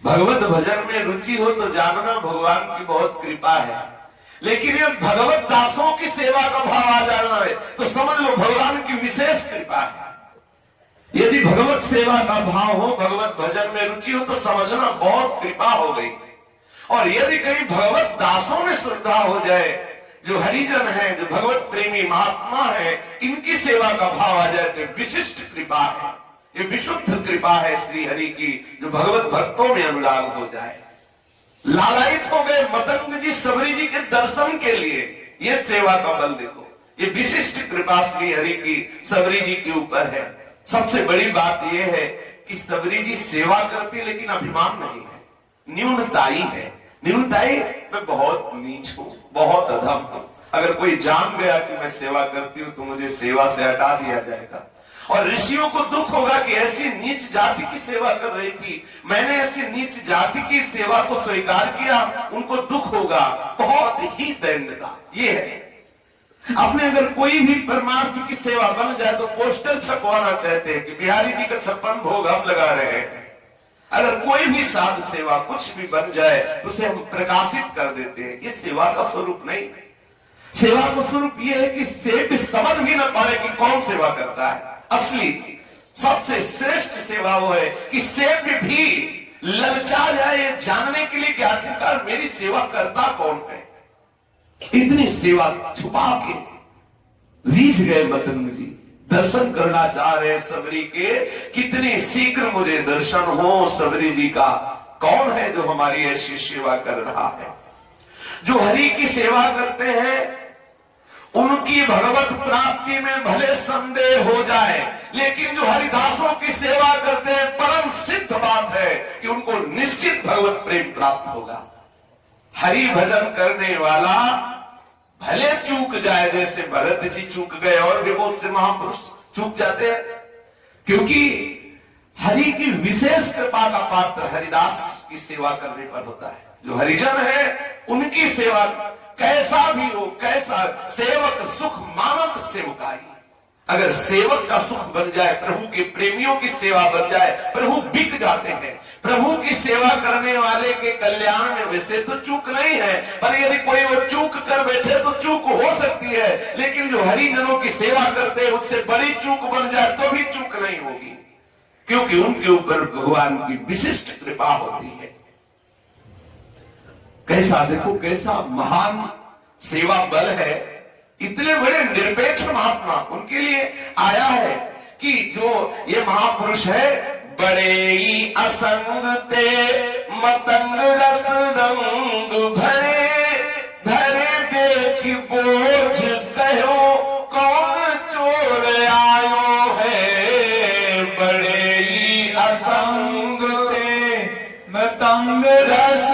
भगवत भजन में रुचि हो तो जानना भगवान की बहुत कृपा है। लेकिन ये भगवत दासों की सेवा का भाव आ जाना है तो समझ लो भगवान की विशेष कृपा है। यदि भगवत सेवा का भाव हो, भगवत भजन में रुचि हो तो समझना बहुत कृपा हो गई। और यदि कहीं भगवत दासों में श्रद्धा हो जाए, जो हरिजन है, जो भगवत प्रेमी महात्मा है, इनकी सेवा का भाव आ जाए तो विशिष्ट कृपा है। ये विशुद्ध कृपा है श्री हरि की, जो भगवत भक्तों में अनुराग हो जाए। लालायित हो गए मतंग जी सबरी जी के दर्शन के लिए। ये सेवा का बल देखो, ये विशिष्ट कृपा श्री हरि की सबरी जी के ऊपर है। सबसे बड़ी बात यह है कि सबरी जी सेवा करती लेकिन अभिमान नहीं है, न्यूनताई है। न्यूनताई, मैं बहुत नीच हूं, बहुत अधम हूं। अगर कोई जान गया कि मैं सेवा करती हूं तो मुझे सेवा से हटा दिया जाएगा। और ऋषियों को दुख होगा कि ऐसी नीच जाति की सेवा कर रही थी, मैंने ऐसी नीच जाति की सेवा को स्वीकार किया, उनको दुख होगा। बहुत ही दैन्यता ये है। आपने अगर कोई भी परमार्थ की सेवा बन जाए तो पोस्टर छपवाना चाहते हैं कि बिहारी जी का 56 भोग हम लगा रहे हैं। अगर कोई भी साध सेवा कुछ भी बन जाए तो उसे हम प्रकाशित कर देते हैं। ये सेवा का स्वरूप नहीं। सेवा का स्वरूप ये है कि सेठ समझ भी ना पाए कि कौन सेवा करता है। असली सबसे श्रेष्ठ सेवा वो है कि सेठ भी ललचा जाए ये जानने के लिए कि आखिरकार मेरी सेवा करता कौन है। इतनी सेवा छुपा के रीझ गए मतंग जी, दर्शन करना चाह रहे सबरी के। कितनी शीघ्र मुझे दर्शन हो सबरी जी का। कौन है जो हमारी ऐसी सेवा कर रहा है? जो हरि की सेवा करते हैं उनकी भगवत प्राप्ति में भले संदेह हो जाए, लेकिन जो हरिदासों की सेवा करते हैं परम सिद्ध बात है कि उनको निश्चित भगवत प्रेम प्राप्त होगा। हरि भजन करने वाला भले चूक जाए, जैसे भरत जी चूक गए और भी बहुत से महापुरुष चूक जाते हैं, क्योंकि हरि की विशेष कृपा का पात्र हरिदास की सेवा करने पर होता है। जो हरिजन है उनकी सेवा कैसा भी हो, कैसा सेवक सुख मानंद सेवकाई। अगर सेवक का सुख बन जाए, प्रभु के प्रेमियों की सेवा बन जाए, प्रभु बिक जाते हैं। प्रभु की सेवा करने वाले के कल्याण में वैसे तो चूक नहीं है, पर यदि कोई वो चूक कर बैठे तो चूक हो सकती है। लेकिन जो हरिजनों की सेवा करते हैं उससे बड़ी चूक बन जाए तो भी चूक नहीं होगी, क्योंकि उनके ऊपर भगवान की विशिष्ट कृपा होती है। कैसा देखो, कैसा महान सेवा बल है। इतने बड़े निरपेक्ष महात्मा उनके लिए आया है कि जो ये महापुरुष है, बड़े ही असंग ते मतंग रस रंग भरे, धरे देख बोझ कहो कौन चोर आयो है। बड़े ही असंग ते मतंग रस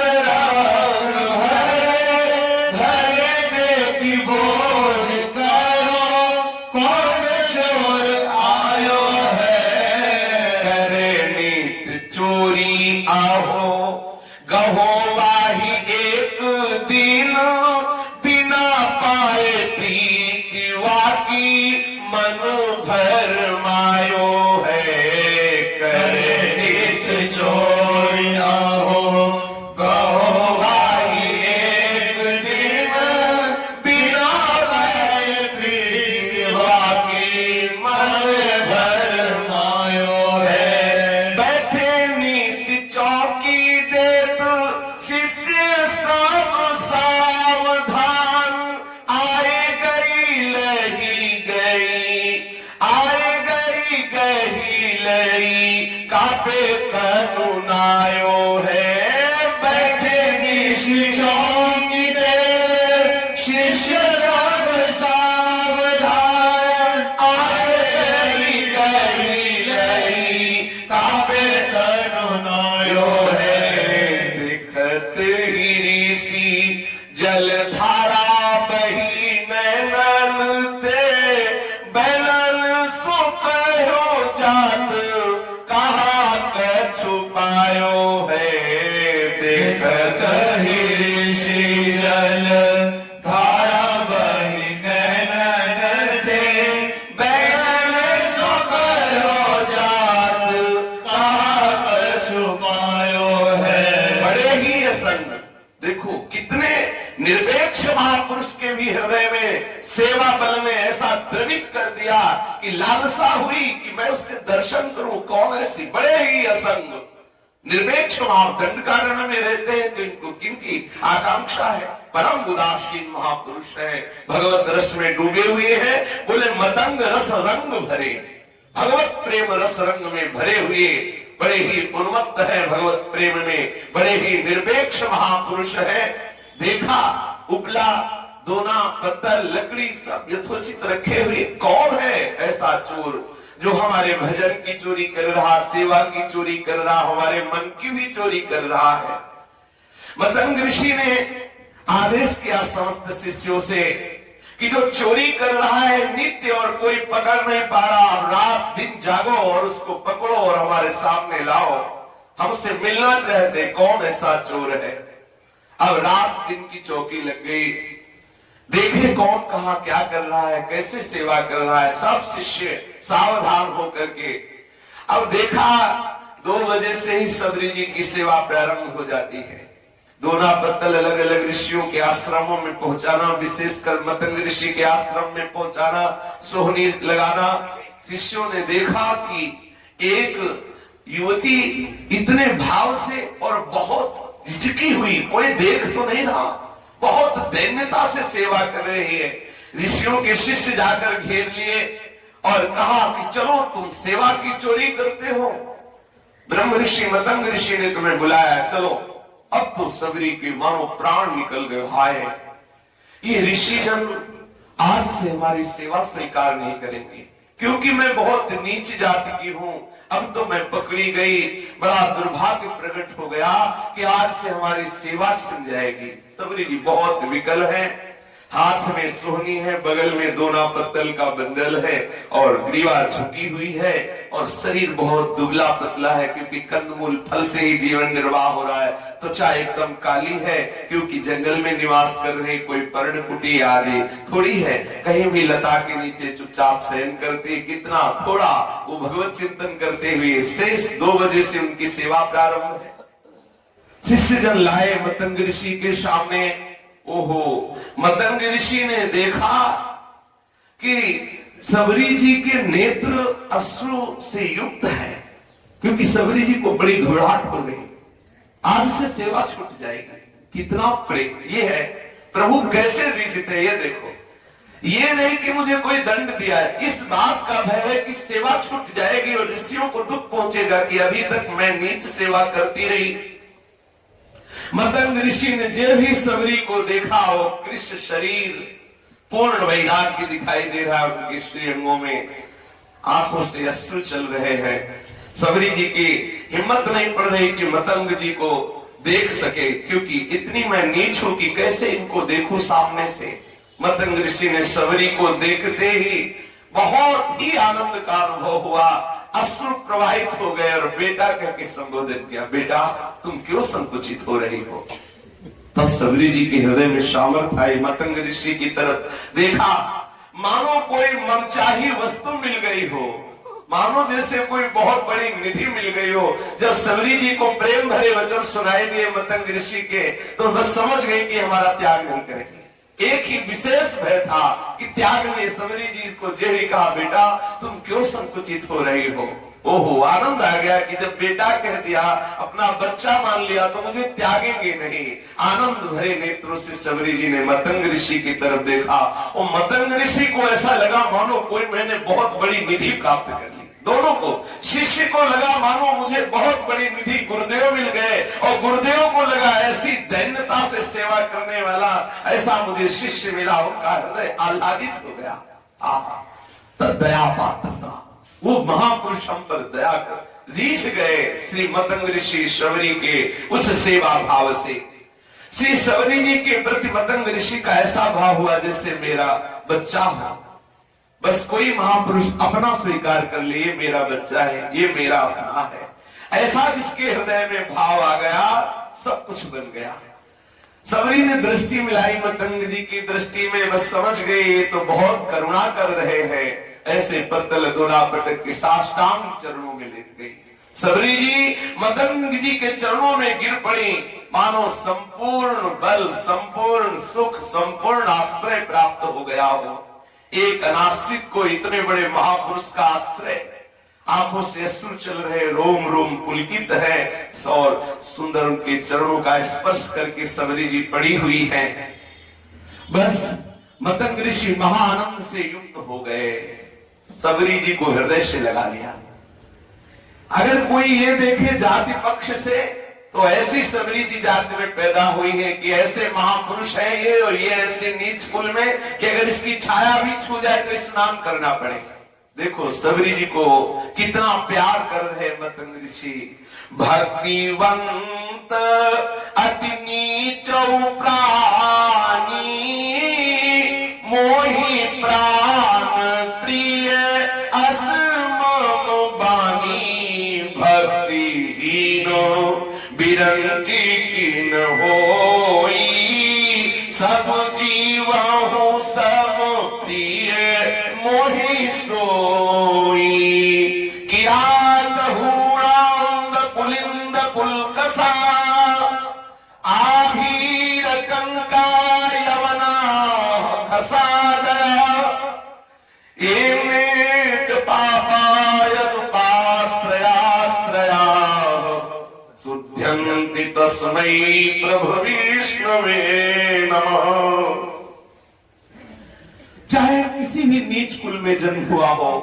जलधारा बही छुपायो है, देखत ही ऋषि जल धारा बही नैनन थे, बैगन सो करो जात कहाँ पर छुपायो है। बड़े ही असंग, देखो कितने निरपेक्ष महापुरुष के भी हृदय में सेवा बल ने ऐसा द्रवित कर दिया कि लालसा हुई कि मैं उसके दर्शन करूं। कौन ऐसी? बड़े ही असंग निरपेक्ष मापदंड कारण में रहते हैं, तो इनको किनकी आकांक्षा है? परम उदासीन महापुरुष है, भगवत रस में डूबे हुए हैं। बोले मतंग रस रंग भरे, भगवत प्रेम रस रंग में भरे हुए, बड़े ही उन्मत्त है भगवत प्रेम में, बड़े ही निरपेक्ष महापुरुष है। देखा उपला दोना पत्तल लकड़ी सब यथोचित रखे हुए। कौन है ऐसा चोर जो हमारे भजन की चोरी कर रहा, सेवा की चोरी कर रहा, हमारे मन की भी चोरी कर रहा है? मतंग ऋषि ने आदेश किया समस्त शिष्यों से कि जो चोरी कर रहा है नित्य और कोई पकड़ नहीं पा रहा, रात दिन जागो और उसको पकड़ो और हमारे सामने लाओ, हम उससे मिलना चाहते। कौन ऐसा चोर है? अब रात दिन की चौकी लग गई, देखे कौन कहा क्या कर रहा है, कैसे सेवा कर रहा है। सब शिष्य सावधान होकर के अब देखा 2 बजे से ही सबरी जी की सेवा प्रारंभ हो जाती है। दोना पत्तल अलग अलग ऋषियों के आश्रमों में पहुंचाना, विशेषकर मतंग ऋषि के आश्रम में पहुंचाना, सोहनी लगाना। शिष्यों ने देखा कि एक युवती इतने भाव से और बहुत झिझकी हुई, कोई देख तो नहीं रहा, बहुत दैन्यता से सेवा कर रही है। ऋषियों के शिष्य जाकर घेर लिए और कहा कि चलो तुम सेवा की चोरी करते हो, ब्रह्म ऋषि मतंग ऋषि ने तुम्हें बुलाया, चलो। अब तो सबरी के मानो प्राण निकल गए। हाय, ये ऋषि जन आज से हमारी सेवा स्वीकार नहीं करेंगे, क्योंकि मैं बहुत नीच जाति की हूं। अब तो मैं पकड़ी गई, बड़ा दुर्भाग्य प्रकट हो गया कि आज से हमारी सेवा छिन जाएगी। सबरी जी बहुत विकल है, हाथ में सोहनी है, बगल में दोना पत्तल का बंडल है और ग्रीवा झुकी हुई है और शरीर बहुत दुबला पतला है, क्योंकि कंदमूल फल से ही जीवन निर्वाह हो रहा है। त्वचा एकदम काली है, क्योंकि जंगल में निवास कर रहे कोई पर्णकुटी आदि थोड़ी है, कहीं भी लता के नीचे चुपचाप शयन करते, कितना थोड़ा वो भगवत चिंतन करते हुए शेष 2 बजे से उनकी सेवा प्रारंभ है। शिष्य जन लाए मतंग ऋषि के सामने। ओहो, मतंग ऋषि ने देखा कि सबरी जी के नेत्र अश्रु से युक्त है, क्योंकि सबरी जी को बड़ी घबराहट हो गई, आज से सेवा छूट जाएगी। कितना प्रेम ये है, प्रभु कैसे रीझते। ये देखो, ये नहीं कि मुझे कोई दंड दिया है, इस बात का भय है कि सेवा छूट जाएगी और ऋषियों को दुख पहुंचेगा कि अभी तक मैं नीच सेवा करती रही। मतंग ऋषि ने जो भी सबरी को देखा, वो कृष्ण शरीर पूर्ण वैराग्य दिखाई दे रहा है, उनके श्री अंगों में आंखों से अश्रु चल रहे हैं। सबरी जी की हिम्मत नहीं पड़ रही कि मतंग जी को देख सके, क्योंकि इतनी मैं नीच हूं कि कैसे इनको देखूं सामने से। मतंग ऋषि ने सबरी को देखते ही बहुत ही आनंद का अनुभव हुआ, अश्रु प्रवाहित हो गए और बेटा कह के संबोधित किया, बेटा तुम क्यों संकुचित हो रही हो। तब सबरी जी के हृदय में सामर्थ्य आई, मतंग ऋषि की तरफ देखा, मानो कोई मनचाही वस्तु मिल गई हो, मानो जैसे कोई बहुत बड़ी निधि मिल गई हो। जब सबरी जी को प्रेम भरे वचन सुनाई दिए मतंग ऋषि के, तो बस समझ गई कि हमारा त्याग नहीं करेंगे। एक ही विशेष भय था कि त्याग ने सबरी जी को जेही कहा, बेटा तुम क्यों संकुचित हो रही हो। ओहो, आनंद आ गया कि जब बेटा कह दिया, अपना बच्चा मान लिया, तो मुझे त्यागेंगे नहीं। आनंद भरे नेत्रों से सबरी जी ने मतंग ऋषि की तरफ देखा और मतंग ऋषि को ऐसा लगा मानो कोई मैंने बहुत बड़ी निधि प्राप्त कर ली। दोनों को, शिष्य को लगा मानो मुझे बहुत बड़ी निधि गुरुदेव मिल गए, और गुरुदेव को लगा ऐसी दैन्यता से सेवा करने वाला ऐसा मुझे शिष्य मिला। उनका हृदय आह्लादित हो गया। दया पात्रता, वो महापुरुष हम पर दया कर रीझ गए। श्री मतंग ऋषि सबरी के उस सेवा भाव से श्री सबरी जी के प्रति मतंग ऋषि का ऐसा भाव हुआ जैसे मेरा बच्चा हो। बस कोई महापुरुष अपना स्वीकार कर ले, ये मेरा बच्चा है, ये मेरा अपना है। ऐसा जिसके हृदय में भाव आ गया, सब कुछ बन गया। सबरी ने दृष्टि मिलाई मतंग जी की दृष्टि में, बस समझ गए ये तो बहुत करुणा कर रहे हैं। ऐसे पत्तल दोला पटक के साष्टांग चरणों में लेट गई। सबरी जी मतंग जी के चरणों में गिर पड़ी, मानो संपूर्ण बल, संपूर्ण सुख, संपूर्ण आश्रय प्राप्त हो गया हो। एक अनाश्रित को इतने बड़े महापुरुष का आश्रय, आंखों से अश्रु चल रहे, रोम रोम पुलकित है और सुंदर उनके चरणों का स्पर्श करके सबरी जी पड़ी हुई है। बस मतंग ऋषि महाआनंद से युक्त हो गए, सबरी जी को हृदय से लगा लिया। अगर कोई ये देखे जाति पक्ष से, तो ऐसी सबरी जी जाति में पैदा हुई है कि ऐसे महापुरुष है ये, और ये ऐसे नीच कुल में कि अगर इसकी छाया भी छू जाए तो स्नान करना पड़े। देखो सबरी जी को कितना प्यार कर रहे मतंग ऋषि। भक्तिवंत अति नीचौ प्राणी, मोहि प्राण प्रिय असमम बानी। भक्तिहीनो बिरंची किन होई, सब जीवहु सब प्रिय मोहि सोई। किरात हूणांग कुलिंद कुलकसा, आभीर कंका यवना खसादया। एमेत पापाय पाश्रयाश्रया, शुद्ध्यन्ति तस्मै प्रभु विष्णवे नमः। चाहे किसी भी नीच कुल में जन्म हुआ हो,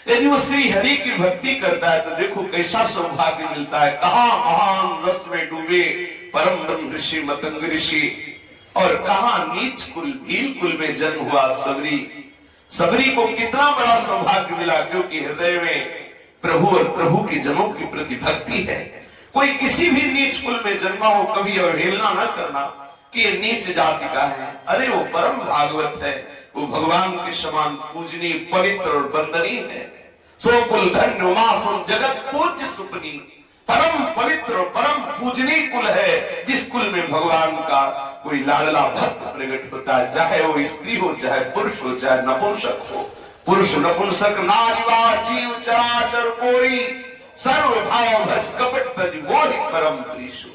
यदि वो श्री हरि की भक्ति करता है तो देखो कैसा सौभाग्य मिलता है। कहा महान रस में डूबे परम ब्रह्म ऋषि मतंग ऋषि, और कहा नीच कुल भील कुल में जन्म हुआ सबरी। सबरी को कितना बड़ा सौभाग्य मिला, क्योंकि हृदय में प्रभु और प्रभु के जनों की प्रति भक्ति है। कोई किसी भी नीच कुल में जन्मा हो, कभी अवहेलना न करना कि ये नीच जाति का है। अरे वो परम भागवत है, वो भगवान के समान पूजनीय, पवित्र और वंदनीय है। सो कुल धन्य उमासुन जगत पूज्य सुपनी, परम पवित्र और परम पूजनीय कुल है, जिस कुल में भगवान का कोई लाडला भक्त प्रकट होता है, चाहे वो स्त्री हो, चाहे पुरुष हो, चाहे नपुंसक हो। पुरुष नपुंसक नारीवा जीव चराचर कोरी, सर्व भाव भज कपट तज मोहि परम प्रीशु।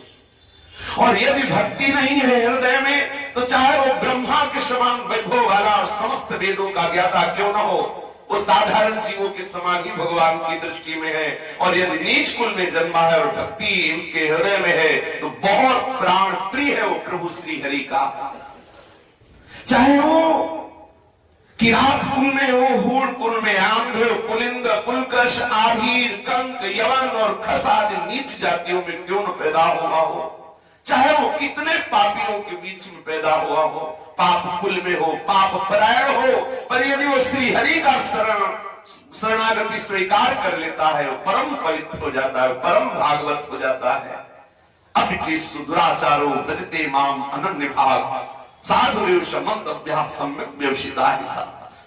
और यदि भक्ति नहीं है हृदय में, तो चाहे वो ब्रह्मा के समान वैभव वाला और समस्त वेदों का ज्ञाता क्यों न हो, वो साधारण जीवों के समान ही भगवान की दृष्टि में है। और यदि नीच कुल में जन्मा है और भक्ति उसके हृदय में है, तो बहुत प्राण प्रिय है वो प्रभु श्री हरि का। चाहे वो किरात कुल में हो, हूण कुल में, आंध, पुलिंद, पुलकश, आभीर, कंक, यवन और खस आदि नीच जातियों में क्यों न पैदा हुआ हो, चाहे वो कितने पापियों के बीच में पैदा हुआ हो, पाप कुल में हो, पाप परायण हो, पर यदि वो श्री हरि का शरणागति स्वीकार कर लेता है, वो परम पवित्र हो जाता है, परम भागवत हो जाता है। अभिचि सुदुराचारो भजते माम अनन्य भाग, साधु समंतभ्या सम्यक व्यवसिता है।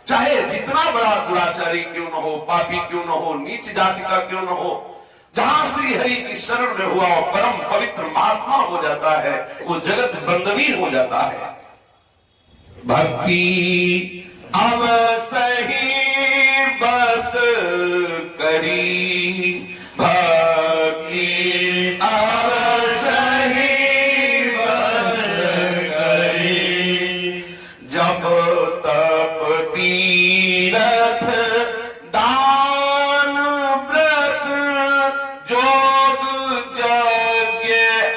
चाहे जितना बड़ा दुराचारी क्यों न हो, पापी क्यों न हो, नीच जाति का क्यों न हो, जहां श्री हरि की शरण में हुआ और परम पवित्र महात्मा हो जाता है, वो जगत बंदनीय हो जाता है। भक्ति अब सही बस करी, भक्ति अब सही बस करी, जब तप तीरथ दान व्रत जोग यज्ञ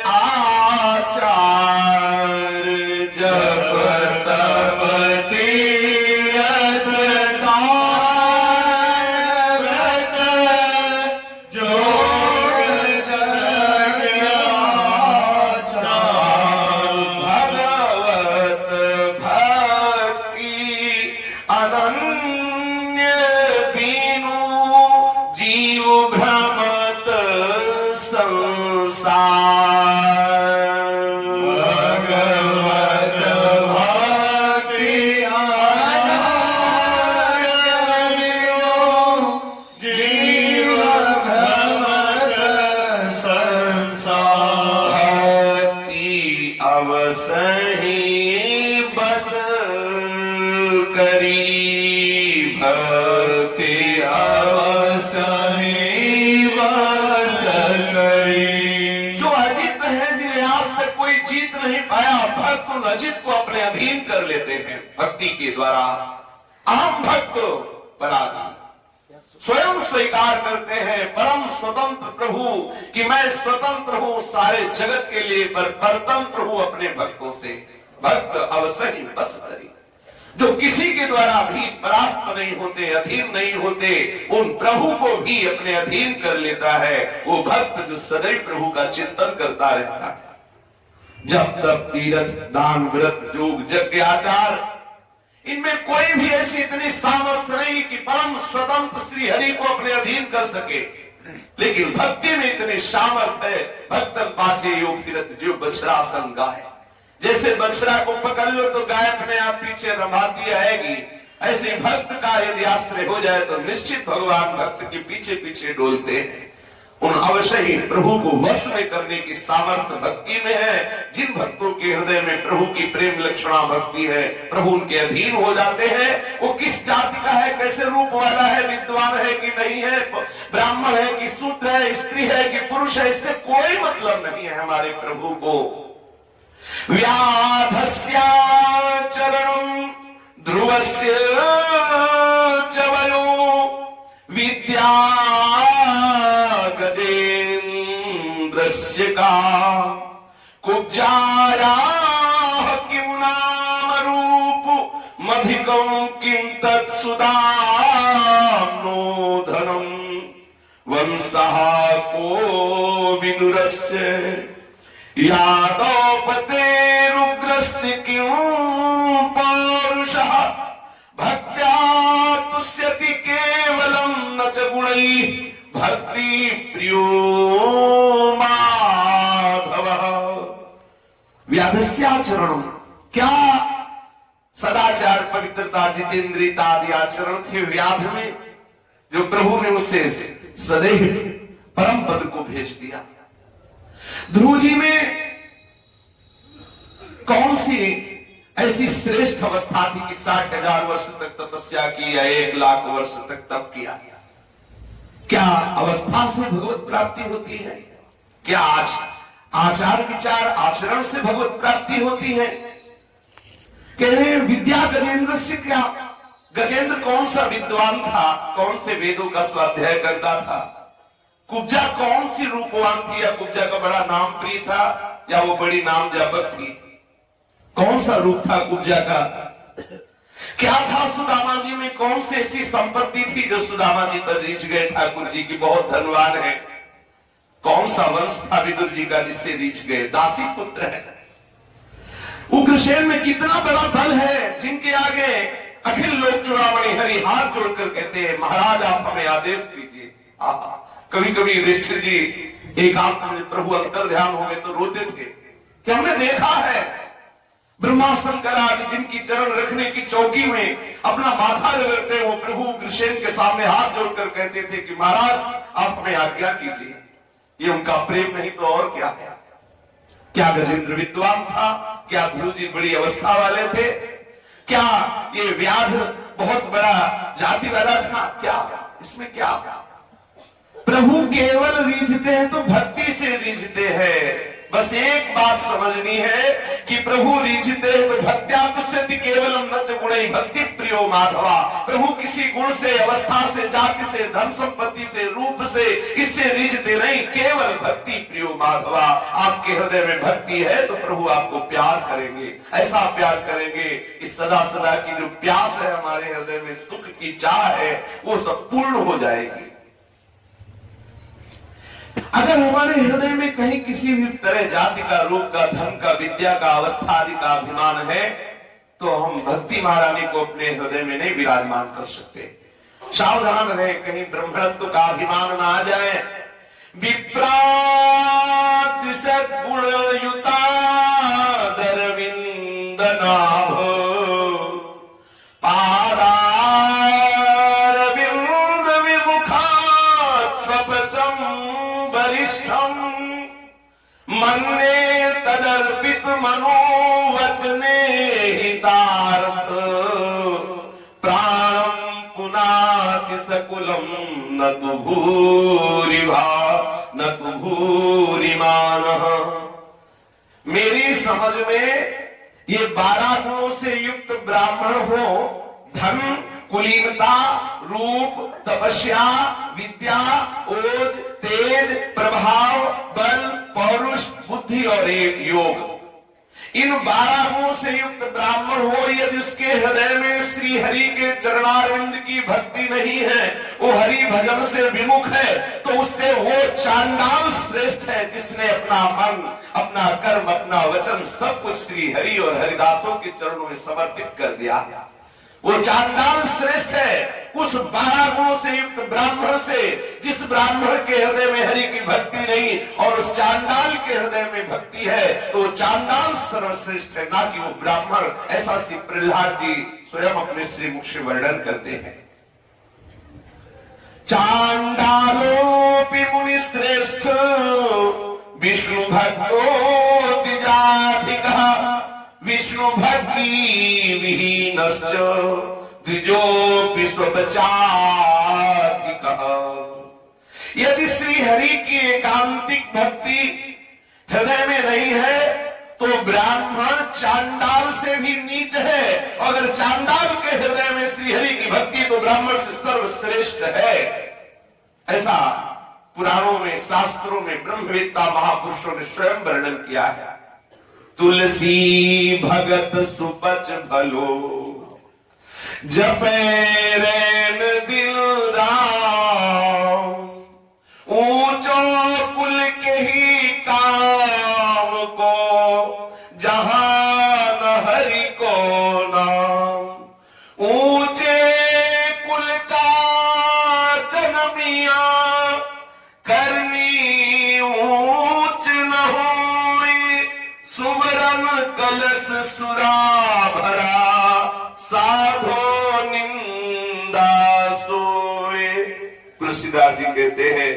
आचार, जब तप तीरथ दान व्रत जोग यज्ञ आचार, भगवत भक्ति अनन्य बीनु जीव भ्रमत संसार, भगवत भक्ति अनन्य बीनु जीव भ्रमत अवसही बस करी भक्ति अवसही बस करी। जो अजित है, जिन्हें आज तक कोई जीत नहीं पाया, भक्त उन अजित को अपने अधीन कर लेते हैं भक्ति के द्वारा। आम भक्त पराधीन स्वयं स्वीकार करते हैं परम स्वतंत्र प्रभु कि मैं स्वतंत्र हूं सारे जगत के लिए, पर परतंत्र हूं अपने भक्तों से। भक्त अवसही बस करी, जो किसी के द्वारा भी परास्त नहीं होते, अधीन नहीं होते, उन प्रभु को भी अपने अधीन कर लेता है वो भक्त, जो सदैव प्रभु का चिंतन करता रहता है। जब तक तीर्थ दान व्रत योग यज्ञ आचार, इनमें कोई भी ऐसी इतनी सामर्थ्य नहीं कि परम स्वतंत्र श्री हरि को अपने अधीन कर सके, लेकिन भक्ति में इतनी सामर्थ्य है। भक्तन पाछे योग तीर्थ जो बछड़ा संग गाय, जैसे बछड़ा को पकड़ लो तो गाय अपने आप पीछे रमाती आएगी, ऐसे भक्त का यदि आश्रय हो जाए तो निश्चित भगवान भक्त के पीछे पीछे डोलते हैं। उन अवश्य ही प्रभु को वश में करने की सामर्थ्य भक्ति में है। जिन भक्तों के हृदय में प्रभु की प्रेम लक्षणा भक्ति है, प्रभु उनके अधीन हो जाते हैं। वो किस जाति का है, कैसे रूप वाला है, विद्वान है कि नहीं है, ब्राह्मण है कि शूद्र है, स्त्री है कि पुरुष है, इससे कोई मतलब नहीं है हमारे प्रभु को। व्याधस्या चरणम ध्रुवस्य च वयो विद्या गजेन्द्रस्य का कुब्जाया किं नाम रूप मधिकं किं तत्सुदाम्नो धनम वंशः को विदुरस्य यादवपतेरुग्रस्य किं पौरुषः भक्त्या तुष्यति केवलं न च गुणैः भक्ति प्रियो माधवः। व्याधस्याचरणम, क्या सदाचार पवित्रता जितेंद्रियता आदि आचरण थे व्याध में, जो प्रभु ने उससे सदैव परम पद को भेज दिया। ध्रुव जी में कौन सी ऐसी श्रेष्ठ अवस्था थी कि 60,000 वर्ष तक तपस्या की या 1,00,000 वर्ष तक तप किया? क्या अवस्था से भगवत प्राप्ति होती है? क्या आचार विचार आचरण से भगवत प्राप्ति होती है? कह रहे विद्या गजेंद्र से, क्या गजेंद्र कौन सा विद्वान था, कौन से वेदों का स्वाध्याय करता था? कुब्जा कौन सी रूपवान थी, या कुब्जा का बड़ा नाम प्रिय था, या वो बड़ी नाम जापक थी? कौन सा रूप था कुब्जा का? क्या था सुदामा जी में, कौन सी ऐसी संपत्ति थी जो सुदामा जी पर रीझ गए ठाकुर जी की बहुत धनवान है? कौन सा वंश था विदुर जी का जिससे रीझ गए? दासी पुत्र है। उग्रसेन में कितना बड़ा बल है, जिनके आगे अखिल लोक चूड़ामणि हरि हाथ जोड़कर कहते हैं महाराज आप हमें आदेश कीजिए। कभी कभी युधिष्ठिर जी एकांत में प्रभु अंतर ध्यान हो गए तो रोते थे कि हमने देखा है ब्रह्मा शंकर आदि जिनकी चरण रखने की चौकी में अपना माथा रगड़ते, वो प्रभु उग्रसेन के सामने हाथ जोड़कर कहते थे कि महाराज आप हमें आज्ञा कीजिए। ये उनका प्रेम नहीं तो और क्या है? क्या गजेंद्र विद्वान था? क्या ध्रुव जी बड़ी अवस्था वाले थे? क्या ये व्याध बहुत बड़ा जाति वाला था? क्या इसमें क्या? प्रभु केवल रीझते हैं तो भक्ति से रीझते हैं। बस एक बात समझनी है कि प्रभु रीझते हैं तो भक्त्या तुष्यति केवलम न च गुणैः भक्ति प्रियो माधवा। प्रभु किसी गुण से, अवस्था से, जाति से, धन संपत्ति से, रूप से, इससे रीझते नहीं, केवल भक्ति प्रियो माधवा। आपके हृदय में भक्ति है तो प्रभु आपको प्यार करेंगे, ऐसा प्यार करेंगे कि सदा सदा की जो प्यास है हमारे हृदय में, सुख की चाह है, वो सब पूर्ण हो जाएगी। अगर हमारे हृदय में कहीं किसी भी तरह जाति का, रूप का, धन का, विद्या का, अवस्था आदि का अभिमान है तो हम भक्ति महारानी को अपने हृदय में नहीं विराजमान कर सकते। सावधान रहे कहीं ब्रह्मत्व का अभिमान ना आ जाए। विप्रात सद्गुण युता दरविंद नाभ पादारविंद विमुखा स्वपचम वरिष्ठम मन्ने तद अर्पित मनोवचने हितार्थ प्राणम पुनाति सकुलम न तु भूरिभा न तु भूरिमान। मेरी समझ में ये 12 गुणों से युक्त ब्राह्मण हो, धन, कुलीनता, रूप, तपस्या, विद्या, ओज, तेज, प्रभाव, बल, पौरुष, बुद्धि और योग, इन 12 गुणों से युक्त ब्राह्मण हो, यदि उसके हृदय में श्री हरि के चरणारविंद की भक्ति नहीं है, वो हरि भजन से विमुख है, तो उससे वो चांडाल श्रेष्ठ है जिसने अपना मन, अपना कर्म, अपना वचन सब कुछ श्री हरि और हरिदासों के चरणों में समर्पित कर दिया। वो चांडाल श्रेष्ठ है उस 12 गुणों से युक्त ब्राह्मण से, जिस ब्राह्मण के हृदय में हरि की भक्ति नहीं और उस चांडाल के हृदय में भक्ति है, तो वो चांडाल सर्वश्रेष्ठ है, ना कि वो ब्राह्मण। ऐसा श्री प्रहलाद जी स्वयं अपने श्रीमुख से वर्णन करते हैं। चांडालोपि मुनि श्रेष्ठ विष्णु भक्तो द्विजाधिकः विष्णु भक्ति विहीनश्च द्विजोपि स्वपचाधिकः। यदि श्री हरि की एकांतिक भक्ति हृदय में नहीं है तो ब्राह्मण चांडाल से भी नीच है, अगर चांडाल के हृदय में श्री हरि की भक्ति तो ब्राह्मण से सर्वश्रेष्ठ है। ऐसा पुराणों में, शास्त्रों में ब्रह्मवेत्ता महापुरुषों ने स्वयं वर्णन किया है। तुलसी भगत सुपच भलो जपे रैन दिल राम ऊंचो कुल के ही काम को जहां न हरि को नाम। ऊंचे कुल का जन्मिया करनी ऊंच न हुई सुमरन कलश सुरा भरा साधो निंदा सोए। तुलसीदास जी कहते हैं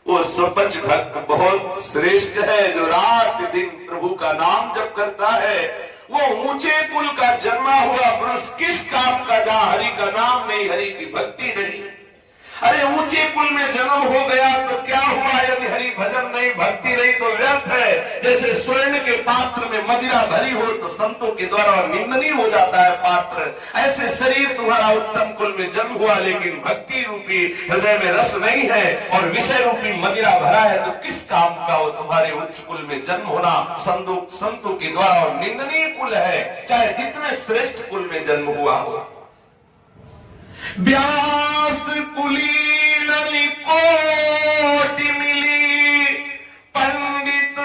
वो स्वपच भक्त बहुत श्रेष्ठ है जो रात दिन प्रभु का नाम जप करता है। वो ऊंचे कुल का जन्मा हुआ पुरुष किस काम का जहां हरि का नाम नहीं, हरि की भक्ति नहीं। अरे ऊंचे कुल में जन्म हो गया तो क्या हुआ, यदि हरि भजन नहीं, भक्ति नहीं तो व्यर्थ है। जैसे स्वर्ण के पात्र में मदिरा भरी हो तो संतों के द्वारा निंदनीय हो जाता है पात्र, ऐसे शरीर तुम्हारा उत्तम कुल में जन्म हुआ लेकिन भक्ति रूपी हृदय में रस नहीं है और विषय रूपी मदिरा भरा है तो किस काम का वो तुम्हारे उच्च कुल में जन्म होना संतों के द्वारा निंदनीय कुल है, चाहे जितने श्रेष्ठ कुल में जन्म हुआ हो। व्यास कुलीन कोटि मिली पंडित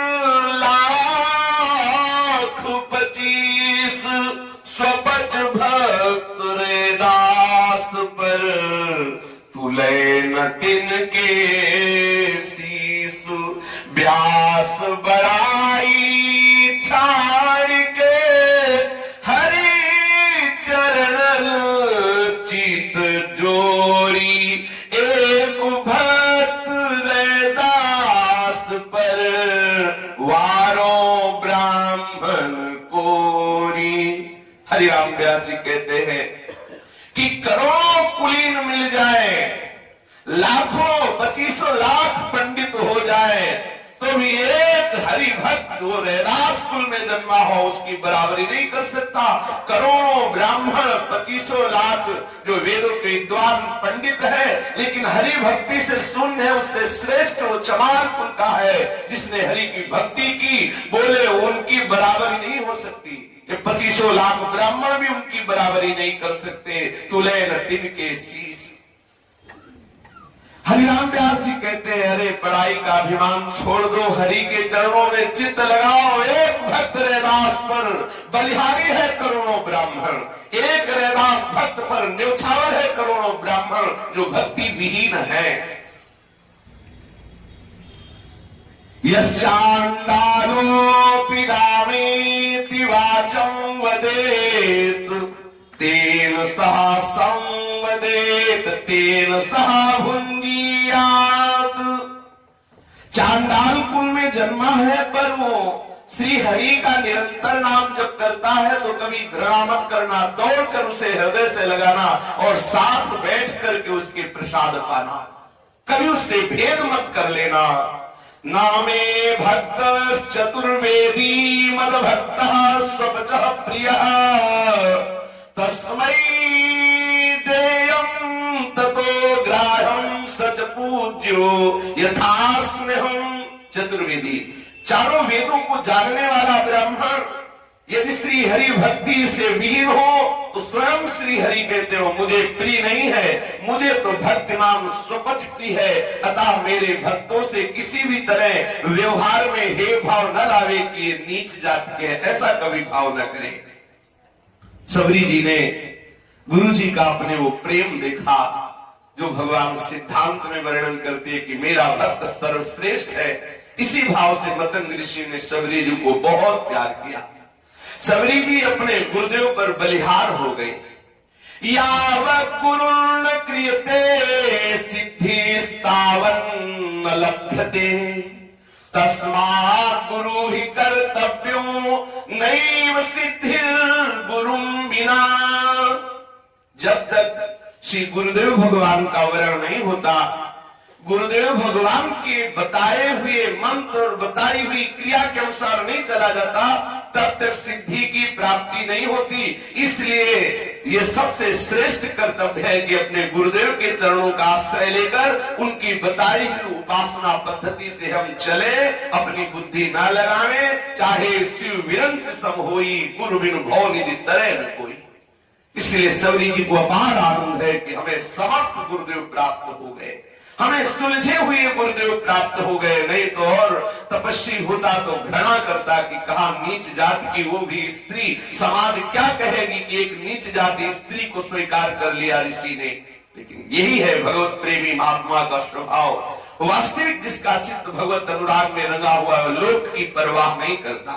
लाख 25 स्वपच भक्त रैदास पर तुले न तिनके शीस। व्यास बड़ाई छाड़ के हरि चरण चित जोड़ी एक भक्त रैदास पर वारों ब्राह्मण कोरी। हरिराम व्यास जी कहते हैं कि करोड़ों कुलीन मिल जाए, लाखों 25 लाख पंडित हो जाए तो भी एक हरि भक्त वो रैदास कुल में जन्मा हो उसकी बराबरी नहीं कर सकता। करोड़ों ब्राह्मण 25 लाख जो वेदों के विद्वान पंडित है लेकिन हरि भक्ति से शून्य है, उससे श्रेष्ठ वो चमार कुल का है जिसने हरि की भक्ति की, बोले उनकी बराबरी नहीं हो सकती। ये 25 लाख ब्राह्मण भी उनकी बराबरी नहीं कर सकते। तुले न तिनके शीस। हरिराम व्यास जी कहते हैं अरे बड़ाई का अभिमान छोड़ दो, हरि के चरणों में चित्त लगाओ। एक भक्त रैदास पर बलिहारी है करोड़ों ब्राह्मण, एक रैदास भक्त पर न्यौछावर है करोड़ों ब्राह्मण जो भक्ति विहीन है। यश्चाण्डालोऽपि रामेति वाचं वदेत् तेन सह संवदेत तेन सह भुंजीयात। चांडाल कुल में जन्मा है, पर वो श्री हरि का निरंतर नाम जब करता है तो कभी घृणा मत करना, दौड़कर उसे हृदय से लगाना और साथ बैठ करके उसके प्रसाद पाना, कभी उससे भेद मत कर लेना। नामे भक्त चतुर्वेदी मद भक्त स्वपच प्रिय तस्मै देयं ततो ग्राह्यं सच पूज्यो यथास्म्यहम्। चतुर्वेदी, चारों वेदों को जानने वाला ब्राह्मण यदि श्री हरि भक्ति से विहीन हो तो स्वयं श्री हरि कहते हो मुझे प्रिय नहीं है, मुझे तो भक्ति नाम स्वपच प्रिय है, अतः मेरे भक्तों से किसी भी तरह व्यवहार में हे भाव न लावे कि ये नीच जाति के है, ऐसा कभी भाव न करे। सबरी जी ने गुरु जी का अपने वो प्रेम देखा जो भगवान सिद्धांत में वर्णन करते हैं कि मेरा भक्त सर्वश्रेष्ठ है। इसी भाव से मतंग ऋषि ने सबरी जी को बहुत प्यार किया। सबरी जी अपने गुरुदेव पर बलिहार हो गए। यावत् गुरुर्न क्रियते सिद्धिस्तावन्न लभ्यते तस्मात् गुरु ही कर्तव्यो नैव सिद्धिर्गुरुं विना। जब तक श्री गुरुदेव भगवान का वर्ण नहीं होता, गुरुदेव भगवान के बताए हुए मंत्र और बताई हुई क्रिया के अनुसार नहीं चला जाता, तब तक सिद्धि की प्राप्ति नहीं होती। इसलिए ये सबसे श्रेष्ठ कर्तव्य है कि अपने गुरुदेव के चरणों का आश्रय लेकर उनकी बताई हुई उपासना पद्धति से हम चले, अपनी बुद्धि न लगावें, चाहे शिव विरंच सम होई गुरु बिनु भव निधि तरह न कोई। इसलिए सबरी जी को अपार आनंद है कि हमें समर्थ गुरुदेव प्राप्त हो गए, हमें सुलझे हुए गुरुदेव प्राप्त हो गए। नहीं तो और तपस्वी होता तो घृणा करता कि कहा नीच जाति की वो भी स्त्री, समाज क्या कहेगी कि एक नीच जाति स्त्री को स्वीकार कर लिया ऋषि ने। लेकिन यही है भगवत प्रेमी महात्मा का स्वभाव। वास्तविक जिसका चित्त भगवत अनुराग में रंगा हुआ है, लोक की परवाह नहीं करता।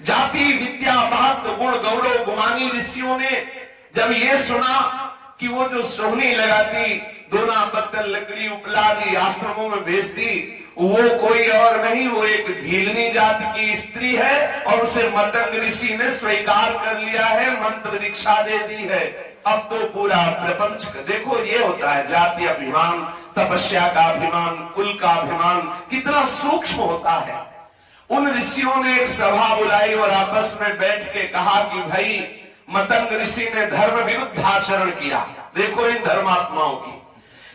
जाति विद्या महत्व गुण गौरव गुमानी ऋषियों ने जब ये सुना कि वो जो सोहनी लगाती, दोना पत्तल लकड़ी उपलादी आश्रमों में भेजती, वो कोई और नहीं, वो एक भीलनी जाति की स्त्री है और उसे मतंग ऋषि ने स्वीकार कर लिया है, मंत्र दीक्षा दे दी है। अब तो पूरा प्रपंच देखो, ये होता है जाति अभिमान, तपस्या का अभिमान, कुल का अभिमान कितना सूक्ष्म होता है। उन ऋषियों ने एक सभा बुलाई और आपस में बैठ के कहा कि भाई मतंग ऋषि ने धर्म विरुद्ध आचरण किया। देखो इन धर्मात्माओं की,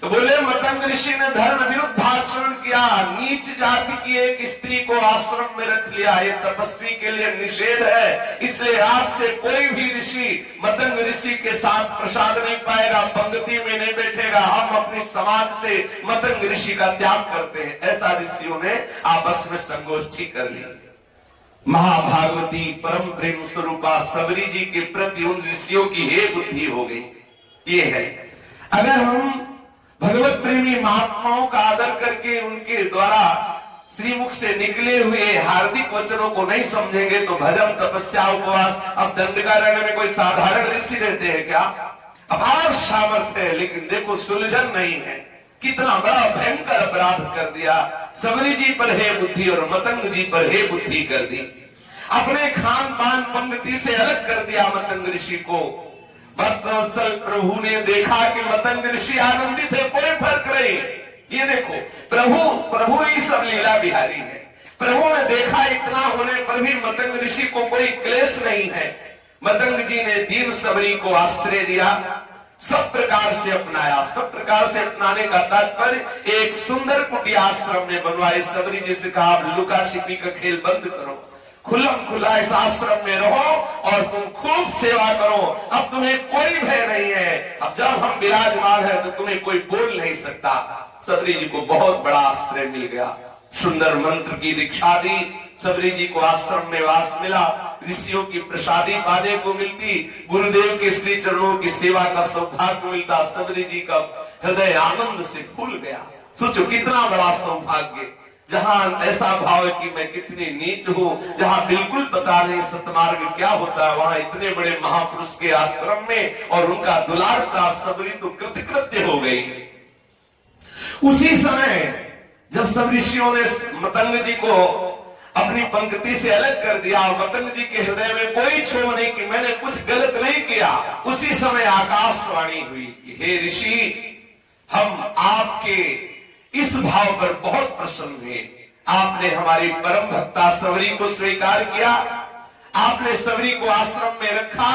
तो बोले मतंग ऋषि ने धर्म विरुद्ध आचरण किया, नीच जाति की एक स्त्री को आश्रम में रख लिया, ये तपस्वी के लिए निषेध है। इसलिए आज से कोई भी ऋषि मतंग ऋषि के साथ प्रसाद नहीं पाएगा, पंक्ति में नहीं बैठेगा। हम अपनी समाज से मतंग ऋषि का त्याग करते हैं। ऐसा ऋषियों ने आपस में संगोष्ठी कर ली। महाभागवती परम प्रेम स्वरूपा सबरी जी के प्रति उन ऋषियों की हे बुद्धि हो गई। ये है, अगर हम भगवत प्रेमी महात्माओं का आदर करके उनके द्वारा श्रीमुख से निकले हुए हार्दिक वचनों को नहीं समझेंगे तो भजन तपस्या उपवास, अब दंडकारण्य में कोई साधारण ऋषि रहते हैं क्या? अपार सामर्थ्य है, लेकिन देखो सुलझन नहीं है। कितना बड़ा भयंकर अपराध कर दिया। सबरी जी पर हे बुद्धि और मतंग जी पर हे बुद्धि कर दी। अपने खान पान पंक्ति से अलग कर दिया मतंग ऋषि को। भक्तवत्सल प्रभु ने देखा कि मतंग ऋषि आनंदित है, कोई फर्क नहीं। ये देखो प्रभु ही सब लीला बिहारी है। प्रभु ने देखा इतना होने पर भी मतंग ऋषि को कोई क्लेश नहीं है। मतंग जी ने दीन सबरी को आश्रय दिया, सब प्रकार से अपनाया। सब प्रकार से अपनाने का तात्पर्य एक सुंदर कुटिया आश्रम में बनवाई। सबरी जी से कहा आप लुका छिपी का खेल बंद करो, खुल्लम खुल्ला इस आश्रम में रहो और तुम खूब सेवा करो। अब तुम्हें कोई भय नहीं है। अब जब हम विराजमान है तो तुम्हें कोई बोल नहीं सकता। सबरी जी को बहुत बड़ा आश्रय मिल गया। सुंदर मंत्र की दीक्षा दी, सबरी जी को आश्रम में वास मिला, ऋषियों की प्रसादी पाने को मिलती, गुरुदेव के श्री चरणों की सेवा का सौभाग्य मिलता। सबरी जी का हृदय आनंद से फूल गया। सोचो कितना बड़ा सौभाग्य, जहां ऐसा भाव है कि मैं कितनी नीच हूं, जहां बिल्कुल पता नहीं सतमार्ग क्या होता है, वहां इतने बड़े महापुरुष के आश्रम में और उनका दुलार प्राप्त। सबरी तो कृतकृत्य हो गई। उसी समय जब सब ऋषियों ने मतंग जी को अपनी पंक्ति से अलग कर दिया। मतंग जी के हृदय में कोई क्षोभ नहीं कि मैंने कुछ गलत नहीं किया। उसी समय आकाशवाणी हुई कि हे ऋषि, हम आपके इस भाव पर बहुत प्रसन्न हुए। आपने हमारी परम भक्ता सबरी को स्वीकार किया, आपने सबरी को आश्रम में रखा,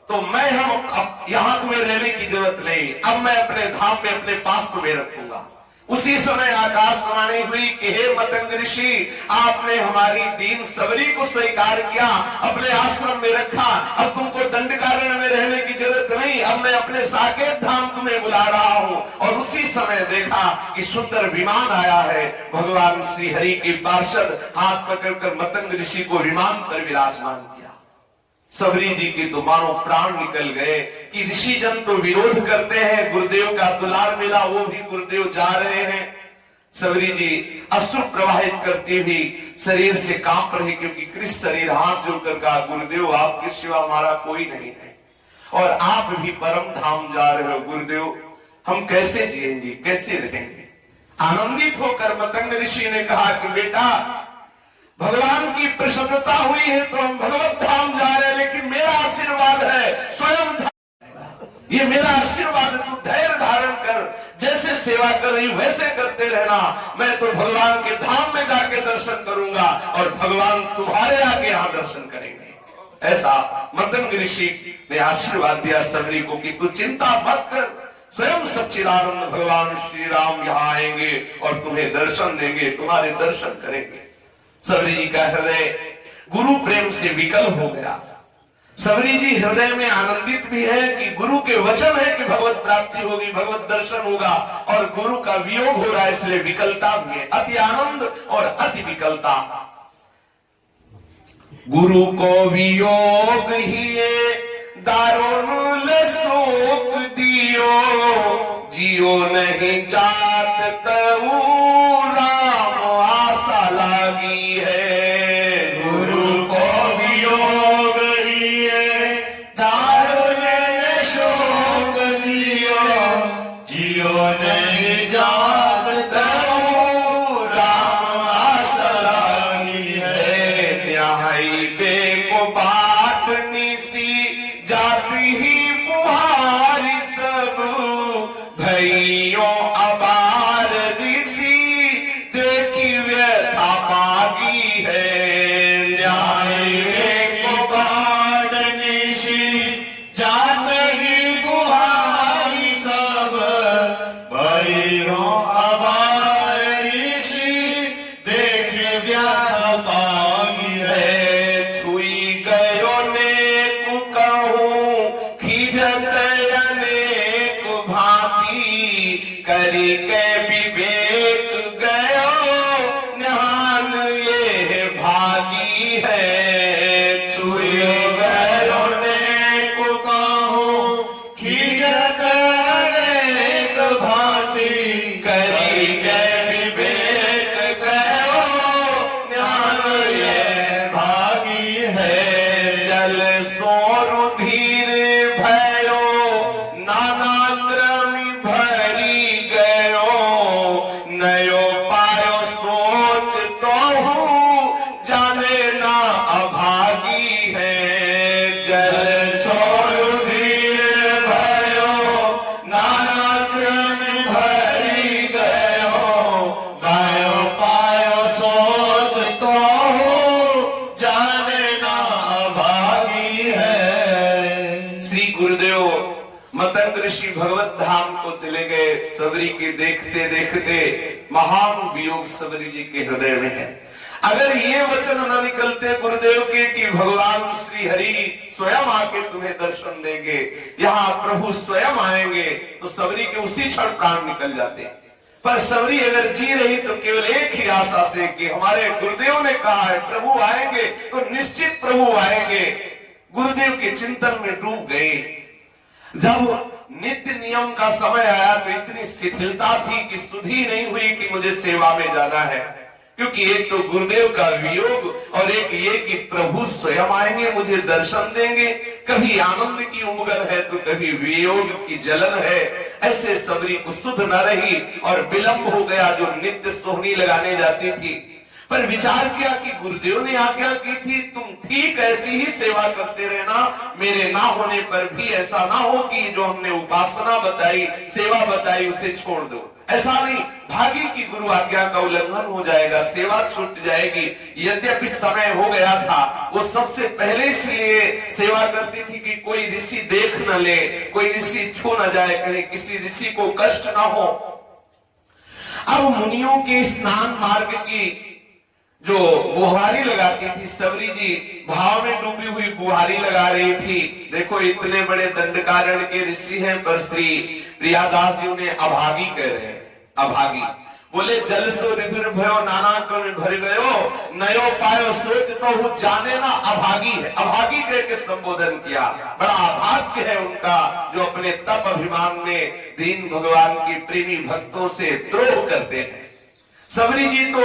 तो मैं हम अब यहां तुम्हें रहने की जरूरत नहीं, अब मैं अपने धाम में अपने पास तुम्हें रखूंगा। उसी समय आकाशवाणी हुई कि हे मतंग ऋषि, आपने हमारी दीन सबरी को स्वीकार किया, अपने आश्रम में रखा, अब तुमको दंडकारण्य में रहने की जरूरत नहीं, अब मैं अपने साकेत धाम तुम्हें बुला रहा हूं। और उसी समय देखा कि सुंदर विमान आया है। भगवान श्री हरि के पार्षद हाथ पकड़कर मतंग ऋषि को विमान पर विराजमान किया। सबरी जी के तो मानो प्राण निकल गए कि ऋषि जन तो विरोध करते हैं, गुरुदेव का दुलार मिला, वो भी गुरुदेव जा रहे हैं। सबरी जी अश्रु प्रवाहित करती हुई शरीर से कांप रही, क्योंकि कृष्ण शरीर हाथ जोड़कर कहा, गुरुदेव आपके सिवा हमारा कोई नहीं है और आप भी परम धाम जा रहे हो गुरुदेव, हम कैसे जिएंगे, कैसे रहेंगे। आनंदित होकर मतंग ऋषि ने कहा कि बेटा, भगवान की प्रसन्नता हुई है तो हम भगवत धाम जा रहे हैं, लेकिन मेरा आशीर्वाद है स्वयं, ये मेरा आशीर्वाद है, तू धैर्य धारण कर, जैसे सेवा कर रही वैसे करते रहना, मैं तो भगवान के धाम में जाके दर्शन करूंगा और भगवान तुम्हारे आगे यहां दर्शन करेंगे। ऐसा मतंग ऋषि ने आशीर्वाद दिया सबरी को कि तू चिंता मत कर, स्वयं सच्चिदानंद भगवान श्री राम यहाँ आएंगे और तुम्हें दर्शन देंगे, तुम्हारे दर्शन करेंगे। सबरी जी का हृदय गुरु प्रेम से विकल हो गया। सबरी जी हृदय में आनंदित भी है कि गुरु के वचन है कि भगवत प्राप्ति होगी, भगवत दर्शन होगा, और गुरु का वियोग हो रहा है, इसलिए विकलता भी है, अति आनंद और अति विकलता। गुरु को वियोग ही दारुण शोक दियो, जियो नहीं जात तऊ राम आशा लागी है। गुरु को वियोग लिए दारुण शोक दियो, जियो नहीं जात तऊ राम आशा लागी है। न्याय बेको बाट निसी जाति ही पुहारी सब, भैयों अबार ऋषि देखी व्यथा मागी है। न्याय को बाट निशी जात ही गुहारी सब, भैयों अबार ऋषि देख व्याध पागी है। छुई गयो नेक कहूं खिजत अनेक भांति, करी के विवेक गयो न्यान ये भागी है। छुई गयो नेक कहूं खिजत अनेक भांति, करी के विवेक गयो न्यान ये भागी है। जल सोरु धीर भयो नाना क्रमी भरी गयो, नयो पायो सोच तो हूँ जाने ना अभागी है। जल सोरु धीर भयो नाना क्रम भरी गयो, गायो पायो सोच तो जाने ना भागी है। श्री गुरुदेव मतंग ऋषि भगवत धाम को चले गए। सबरी के देखते देखते महान वियोग सबरी जी के हृदय में है। अगर ये वचन न निकलते गुरुदेव के कि भगवान श्री हरि स्वयं आके तुम्हें दर्शन देंगे, यहाँ प्रभु स्वयं आएंगे, तो सबरी के उसी क्षण प्राण निकल जाते। पर सबरी अगर जी रही तो केवल एक ही आशा से कि हमारे गुरुदेव ने कहा है प्रभु आएंगे, तो निश्चित प्रभु आएंगे। गुरुदेव के चिंतन में डूब गए। जब नित्य नियम का समय आया तो इतनी शिथिलता थी कि सुधि नहीं हुई कि मुझे सेवा में जाना है, क्योंकि एक तो गुरुदेव का वियोग और एक ये कि प्रभु स्वयं आएंगे, मुझे दर्शन देंगे। कभी आनंद की उमगन है तो कभी वियोग की जलन है। ऐसे सबरी को सुध न रही और विलंब हो गया। जो नित्य सोहनी लगाने जाती थी, पर विचार किया कि गुरुदेव ने आज्ञा की थी तुम ठीक ऐसी ही सेवा करते रहना, मेरे ना होने पर भी ऐसा ना हो कि जो हमने उपासना बताई, सेवा बताई, उसे छोड़ दो। ऐसा नहीं, भागी की गुरु आज्ञा का उल्लंघन हो जाएगा, सेवा छूट जाएगी। यद्यपि समय हो गया था, वो सबसे पहले इसलिए सेवा करती थी कि कोई ऋषि देख न ले, कोई ऋषि छू न जाए, कहीं किसी ऋषि को कष्ट ना हो। अब मुनियों के स्नान मार्ग की जो बुहारी लगाती थी, सबरी जी भाव में डूबी हुई बुहारी लगा रही थी। देखो इतने बड़े दंडकारण्य के ऋषि हैं, पर श्री प्रियादास जी उन्हें अभागी कह रहे हैं। अभागी बोले जल सो रिधुर भयो नाना क्रम भर गयो, नयो पायो सोच तो हूँ जाने ना अभागी है। अभागी कह के संबोधन किया। बड़ा अभाग्य है उनका जो अपने तप अभिमान में दीन भगवान की प्रेमी भक्तों से द्रोह करते हैं। सबरी जी तो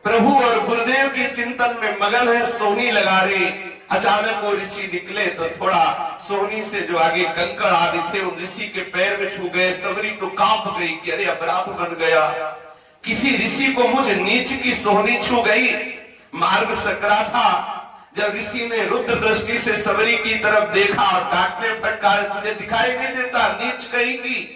प्रभु और गुरुदेव के चिंतन में मगन है, सोहनी लगा रही। अचानक वो ऋषि निकले तो थोड़ा सोहनी से जो आगे कंकड़ आदि थे उन ऋषि के पैर में छू गए। सबरी तो कांप गई कि अरे अपराध बन गया, किसी ऋषि को मुझ नीच की सोहनी छू गई। मार्ग सकरा था। जब ऋषि ने रुद्र दृष्टि से सबरी की तरफ देखा और डांटने फटकार, तुझे दिखाई नहीं देता, नीच कहीं की,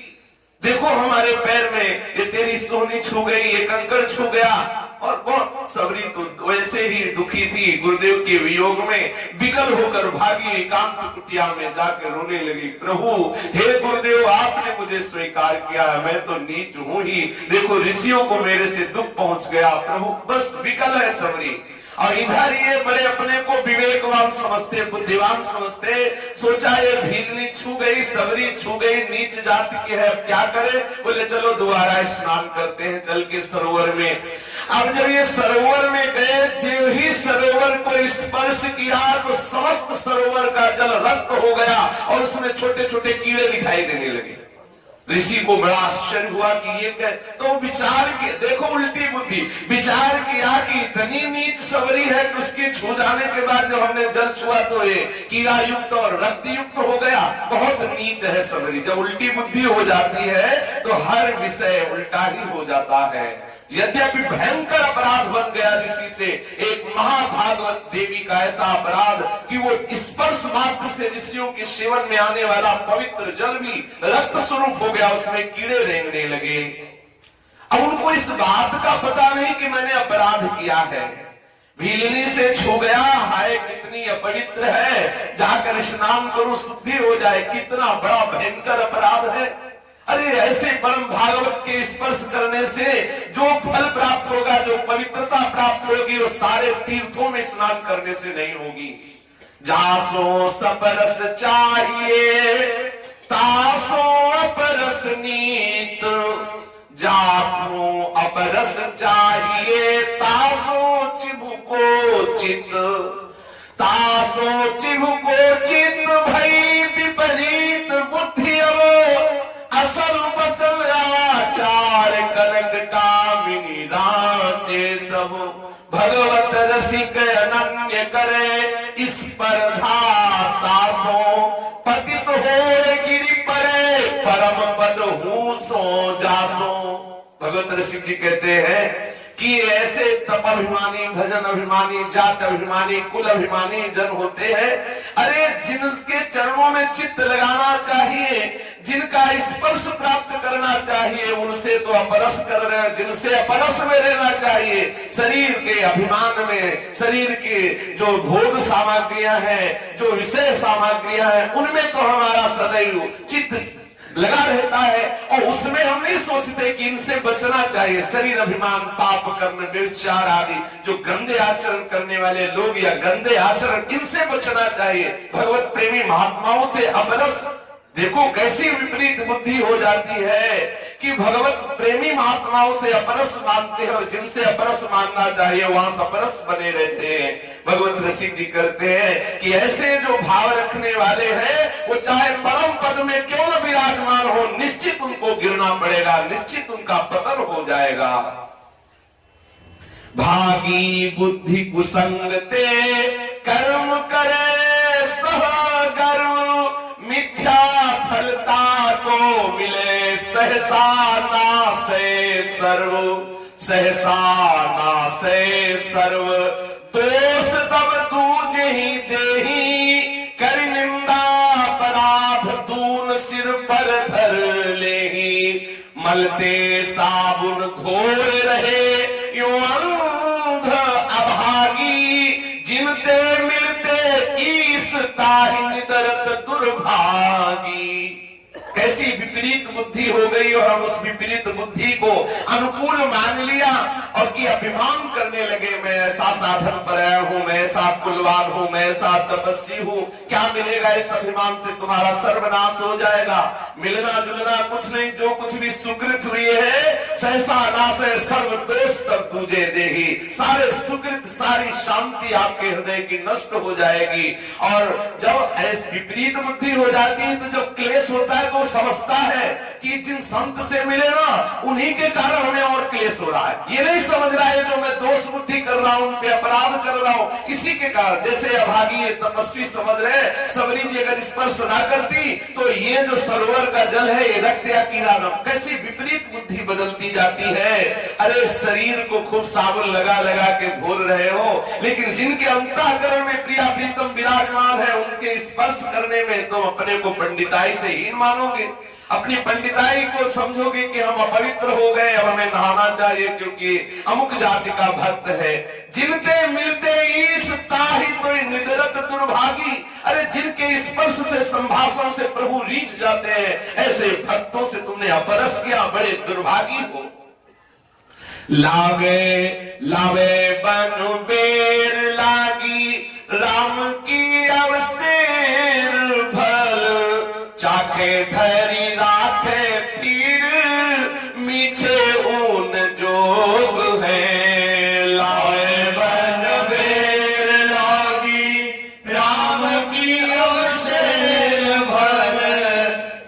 देखो हमारे पैर में ये तेरी सोहनी छू गई, ये कंकड़ छू गया। और बहुत सबरी तो वैसे ही दुखी थी, गुरुदेव के वियोग में विकल होकर भागी, एकांत कुटिया में जाकर रोने लगी। प्रभु हे गुरुदेव, आपने मुझे स्वीकार किया, मैं तो नीच हूं ही, देखो ऋषियों को मेरे से दुख पहुंच गया। प्रभु बस विकल है सबरी। और इधर ये बड़े अपने को विवेकवान समझते, बुद्धिमान समझते, सोचा ये भीलनी छू गई, सबरी छू गई, नीच जाति की है, अब क्या करे। बोले चलो दोबारा स्नान करते हैं चल के सरोवर में। अब जब ये सरोवर में गए, जो ही सरोवर को स्पर्श किया तो समस्त सरोवर का जल रक्त हो गया और उसमें छोटे छोटे कीड़े दिखाई देने लगे। ऋषि को बड़ा आश्चर्य हुआ कि ये क्या। तो विचार किया, देखो उल्टी बुद्धि, विचार किया कि इतनी नीच सबरी है कि उसके छू जाने के बाद जब हमने जल छुआ तो ये कीड़ा युक्त और रक्त युक्त हो गया। बहुत नीच है सबरी। जब उल्टी बुद्धि हो जाती है तो हर विषय उल्टा ही हो जाता है। यद्यपि भयंकर अपराध बन गया ऋषि से, एक महाभागवत देवी का ऐसा अपराध कि वो स्पर्श मात्र से ऋषियों के सेवन में आने वाला पवित्र जल भी रक्त स्वरूप हो गया, उसमें कीड़े रेंगने लगे। अब उनको इस बात का पता नहीं कि मैंने अपराध किया है। भीलनी से छू गया, हाय कितनी अपवित्र है, जाकर स्नान करूं शुद्धि हो जाए, कितना बड़ा भयंकर अपराध है। अरे ऐसे परम भागवत के स्पर्श करने से जो फल प्राप्त होगा, जो पवित्रता प्राप्त होगी, वो सारे तीर्थों में स्नान करने से नहीं होगी। जासो सपरस चाहिए तासो अपरस नीत, जासो अपरस चाहिए तासो चिबुको चित, तासो चिबुको चित भई विपरीत बुद्धि असल बसल आचार कनक कामिनी रांचे सब, भगवत रसिक अनन्य करे स्पर्धा तासो, पतित हो गिरि परे परम पद हूँ सो जासो। भगवत रसिक जी कहते हैं कि ऐसे तप अभिमानी, भजन अभिमानी, जात अभिमानी, कुल अभिमानी जन होते हैं, अरे जिनके चरणों में चित्त लगाना चाहिए, जिनका स्पर्श प्राप्त करना चाहिए, उनसे तो अपरस कर रहे हैं। जिनसे अपरस में रहना चाहिए, शरीर के अभिमान में, शरीर के जो भोग सामग्रियां हैं, जो विषय सामग्रियां हैं, उनमें तो हमारा सदैव चित्त लगा रहता है और उसमें हम नहीं सोचते कि इनसे बचना चाहिए। शरीर अभिमान, पाप कर्म, व्यभिचार आदि जो गंदे आचरण करने वाले लोग या गंदे आचरण, इनसे बचना चाहिए। भगवत प्रेमी महात्माओं से अपरस, देखो कैसी विपरीत बुद्धि हो जाती है कि भगवत प्रेमी महात्माओं से अपरस मानते हैं और जिनसे अपरस मानना चाहिए वहां अपरस बने रहते हैं। भगवत रसिक जी करते हैं कि ऐसे जो भाव रखने वाले हैं, वो चाहे परम पद में क्यों न विराजमान हो, निश्चित उनको गिरना पड़ेगा, निश्चित उनका पतन हो जाएगा। भागी बुद्धि कुसंगते कर्म करे सह गर्व, मिथ्या फलता को मिले सहसा नासे सर्व, सहसा नासे सर्व दोष तब तूझे ही देही कर निंदा अपराध तून सिर पर धर लेही मलते साबुन धोए रहे यूं अंध अभागी जिनते मिलते ईस ताहि निदरत दुर्भागी। कैसी विपरीत बुद्धि हो गई और हम उस विपरीत बुद्धि को अनुकूल मान लिया और कि अभिमान करने लगे, मैं ऐसा साधन परायण हूं, मैं ऐसा कुलवान हूं, मैं ऐसा तपस्वी हूं। क्या मिलेगा इस अभिमान से? तुम्हारा सर्वनाश हो जाएगा। मिलना जुलना कुछ नहीं, जो कुछ भी सुकृत हुई है सहसा नाश है सर्व दोष तब तुझे देही। सारे सुकृत सारी शांति आपके हृदय की नष्ट हो जाएगी। और जब ऐसी विपरीत बुद्धि हो जाती है तो जब क्लेश होता है तो समझता है कि जिन संत से मिले ना उन्हीं के कारण हमें और क्लेश हो रहा है। ये नहीं समझ रहा है जो मैं दोष बुद्धि कर रहा हूं, उन पे अपराध कर रहा हूं, इसी के कारण। जैसे अभागी ये तपस्वी समझ रहे सबरी जी अगर स्पर्श ना करती तो ये जो सरोवर का जल है ये रक्त या कीड़ा न। कैसी विपरीत बुद्धि बदलती जाती है। अरे शरीर को खूब साबुन लगा लगा के भूल रहे हो, लेकिन जिनके अंतःकरण में प्रिया प्रीतम विराजमान है उनके स्पर्श करने में तुम अपने को पंडिताई से हीन मानोगे। अपनी पंडिताई को समझोगे कि हम अपवित्र हो गए, अब हमें नहाना चाहिए क्योंकि अमुक जाति का भक्त है। जिनते मिलते ईश ताहि तो निदरत दुर्भागी। अरे जिनके स्पर्श से संभाषण से प्रभु रीछ जाते हैं, ऐसे भक्तों से तुमने अपरस किया, बड़े दुर्भागी हो। लावे लावे बन बेर लागी राम की अवसेर भल चाके धरी राखे पीर मीठे ऊन जोग है। लावे बन बेर लागी राम की अवसेर भल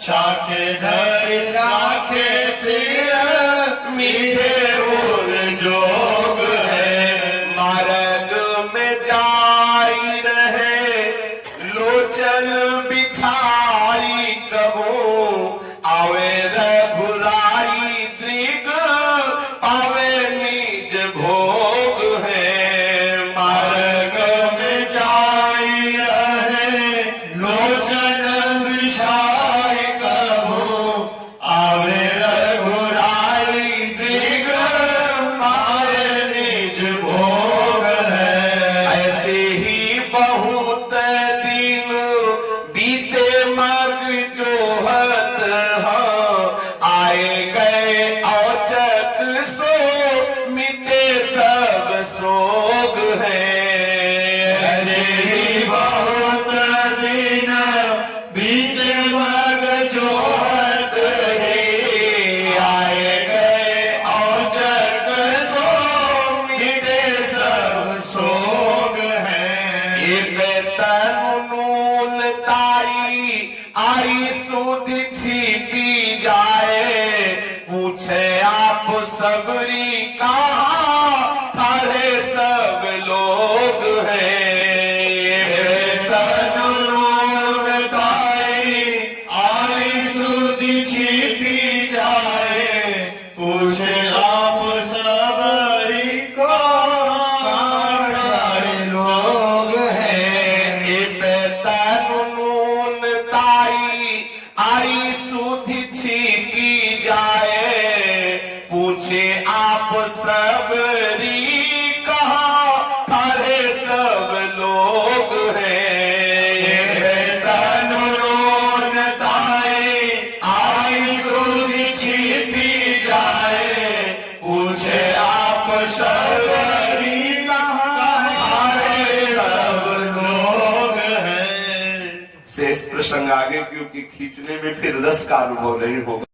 चाके धरि राखे फिर मीठे ऊन जोग है। मार्ग में जाई रहे लोचन बिछाई कबो आवे रघुराई दृग पावे निज भोग है। मार्ग में जाई रहे लोचन बिछाई कबो आवे रघुराई दृग पावे निज भोग है। ऐसे ही बहुत दिन बीते मग जोहत हाँ आए गए औचक सो मिटे सब सोग है। ऐसे ही बहुत दिन बीते मग जोहत है आए गए औचक सो मिटे सब सोग है। ये तनुन ताई आई सुध छिपी जाए पूछे आप सबरी कहाँ थारे सब लोग हैं। तनुन ताई आई सुधि छिपी जाए पूछे आप सबरी कहाँ लोग हैं। तनुन ताई आई सुधि छिपी जाए पूछे आप सबरी कहाँ थारे सब लोग हैं। तनुन ताई आई सुधि छिपी जाए पूछे आप सबरी कहाँ सब लोग हैं। शेष प्रसंग आगे क्योंकि खींचने में फिर रस का अनुभव नहीं होगा।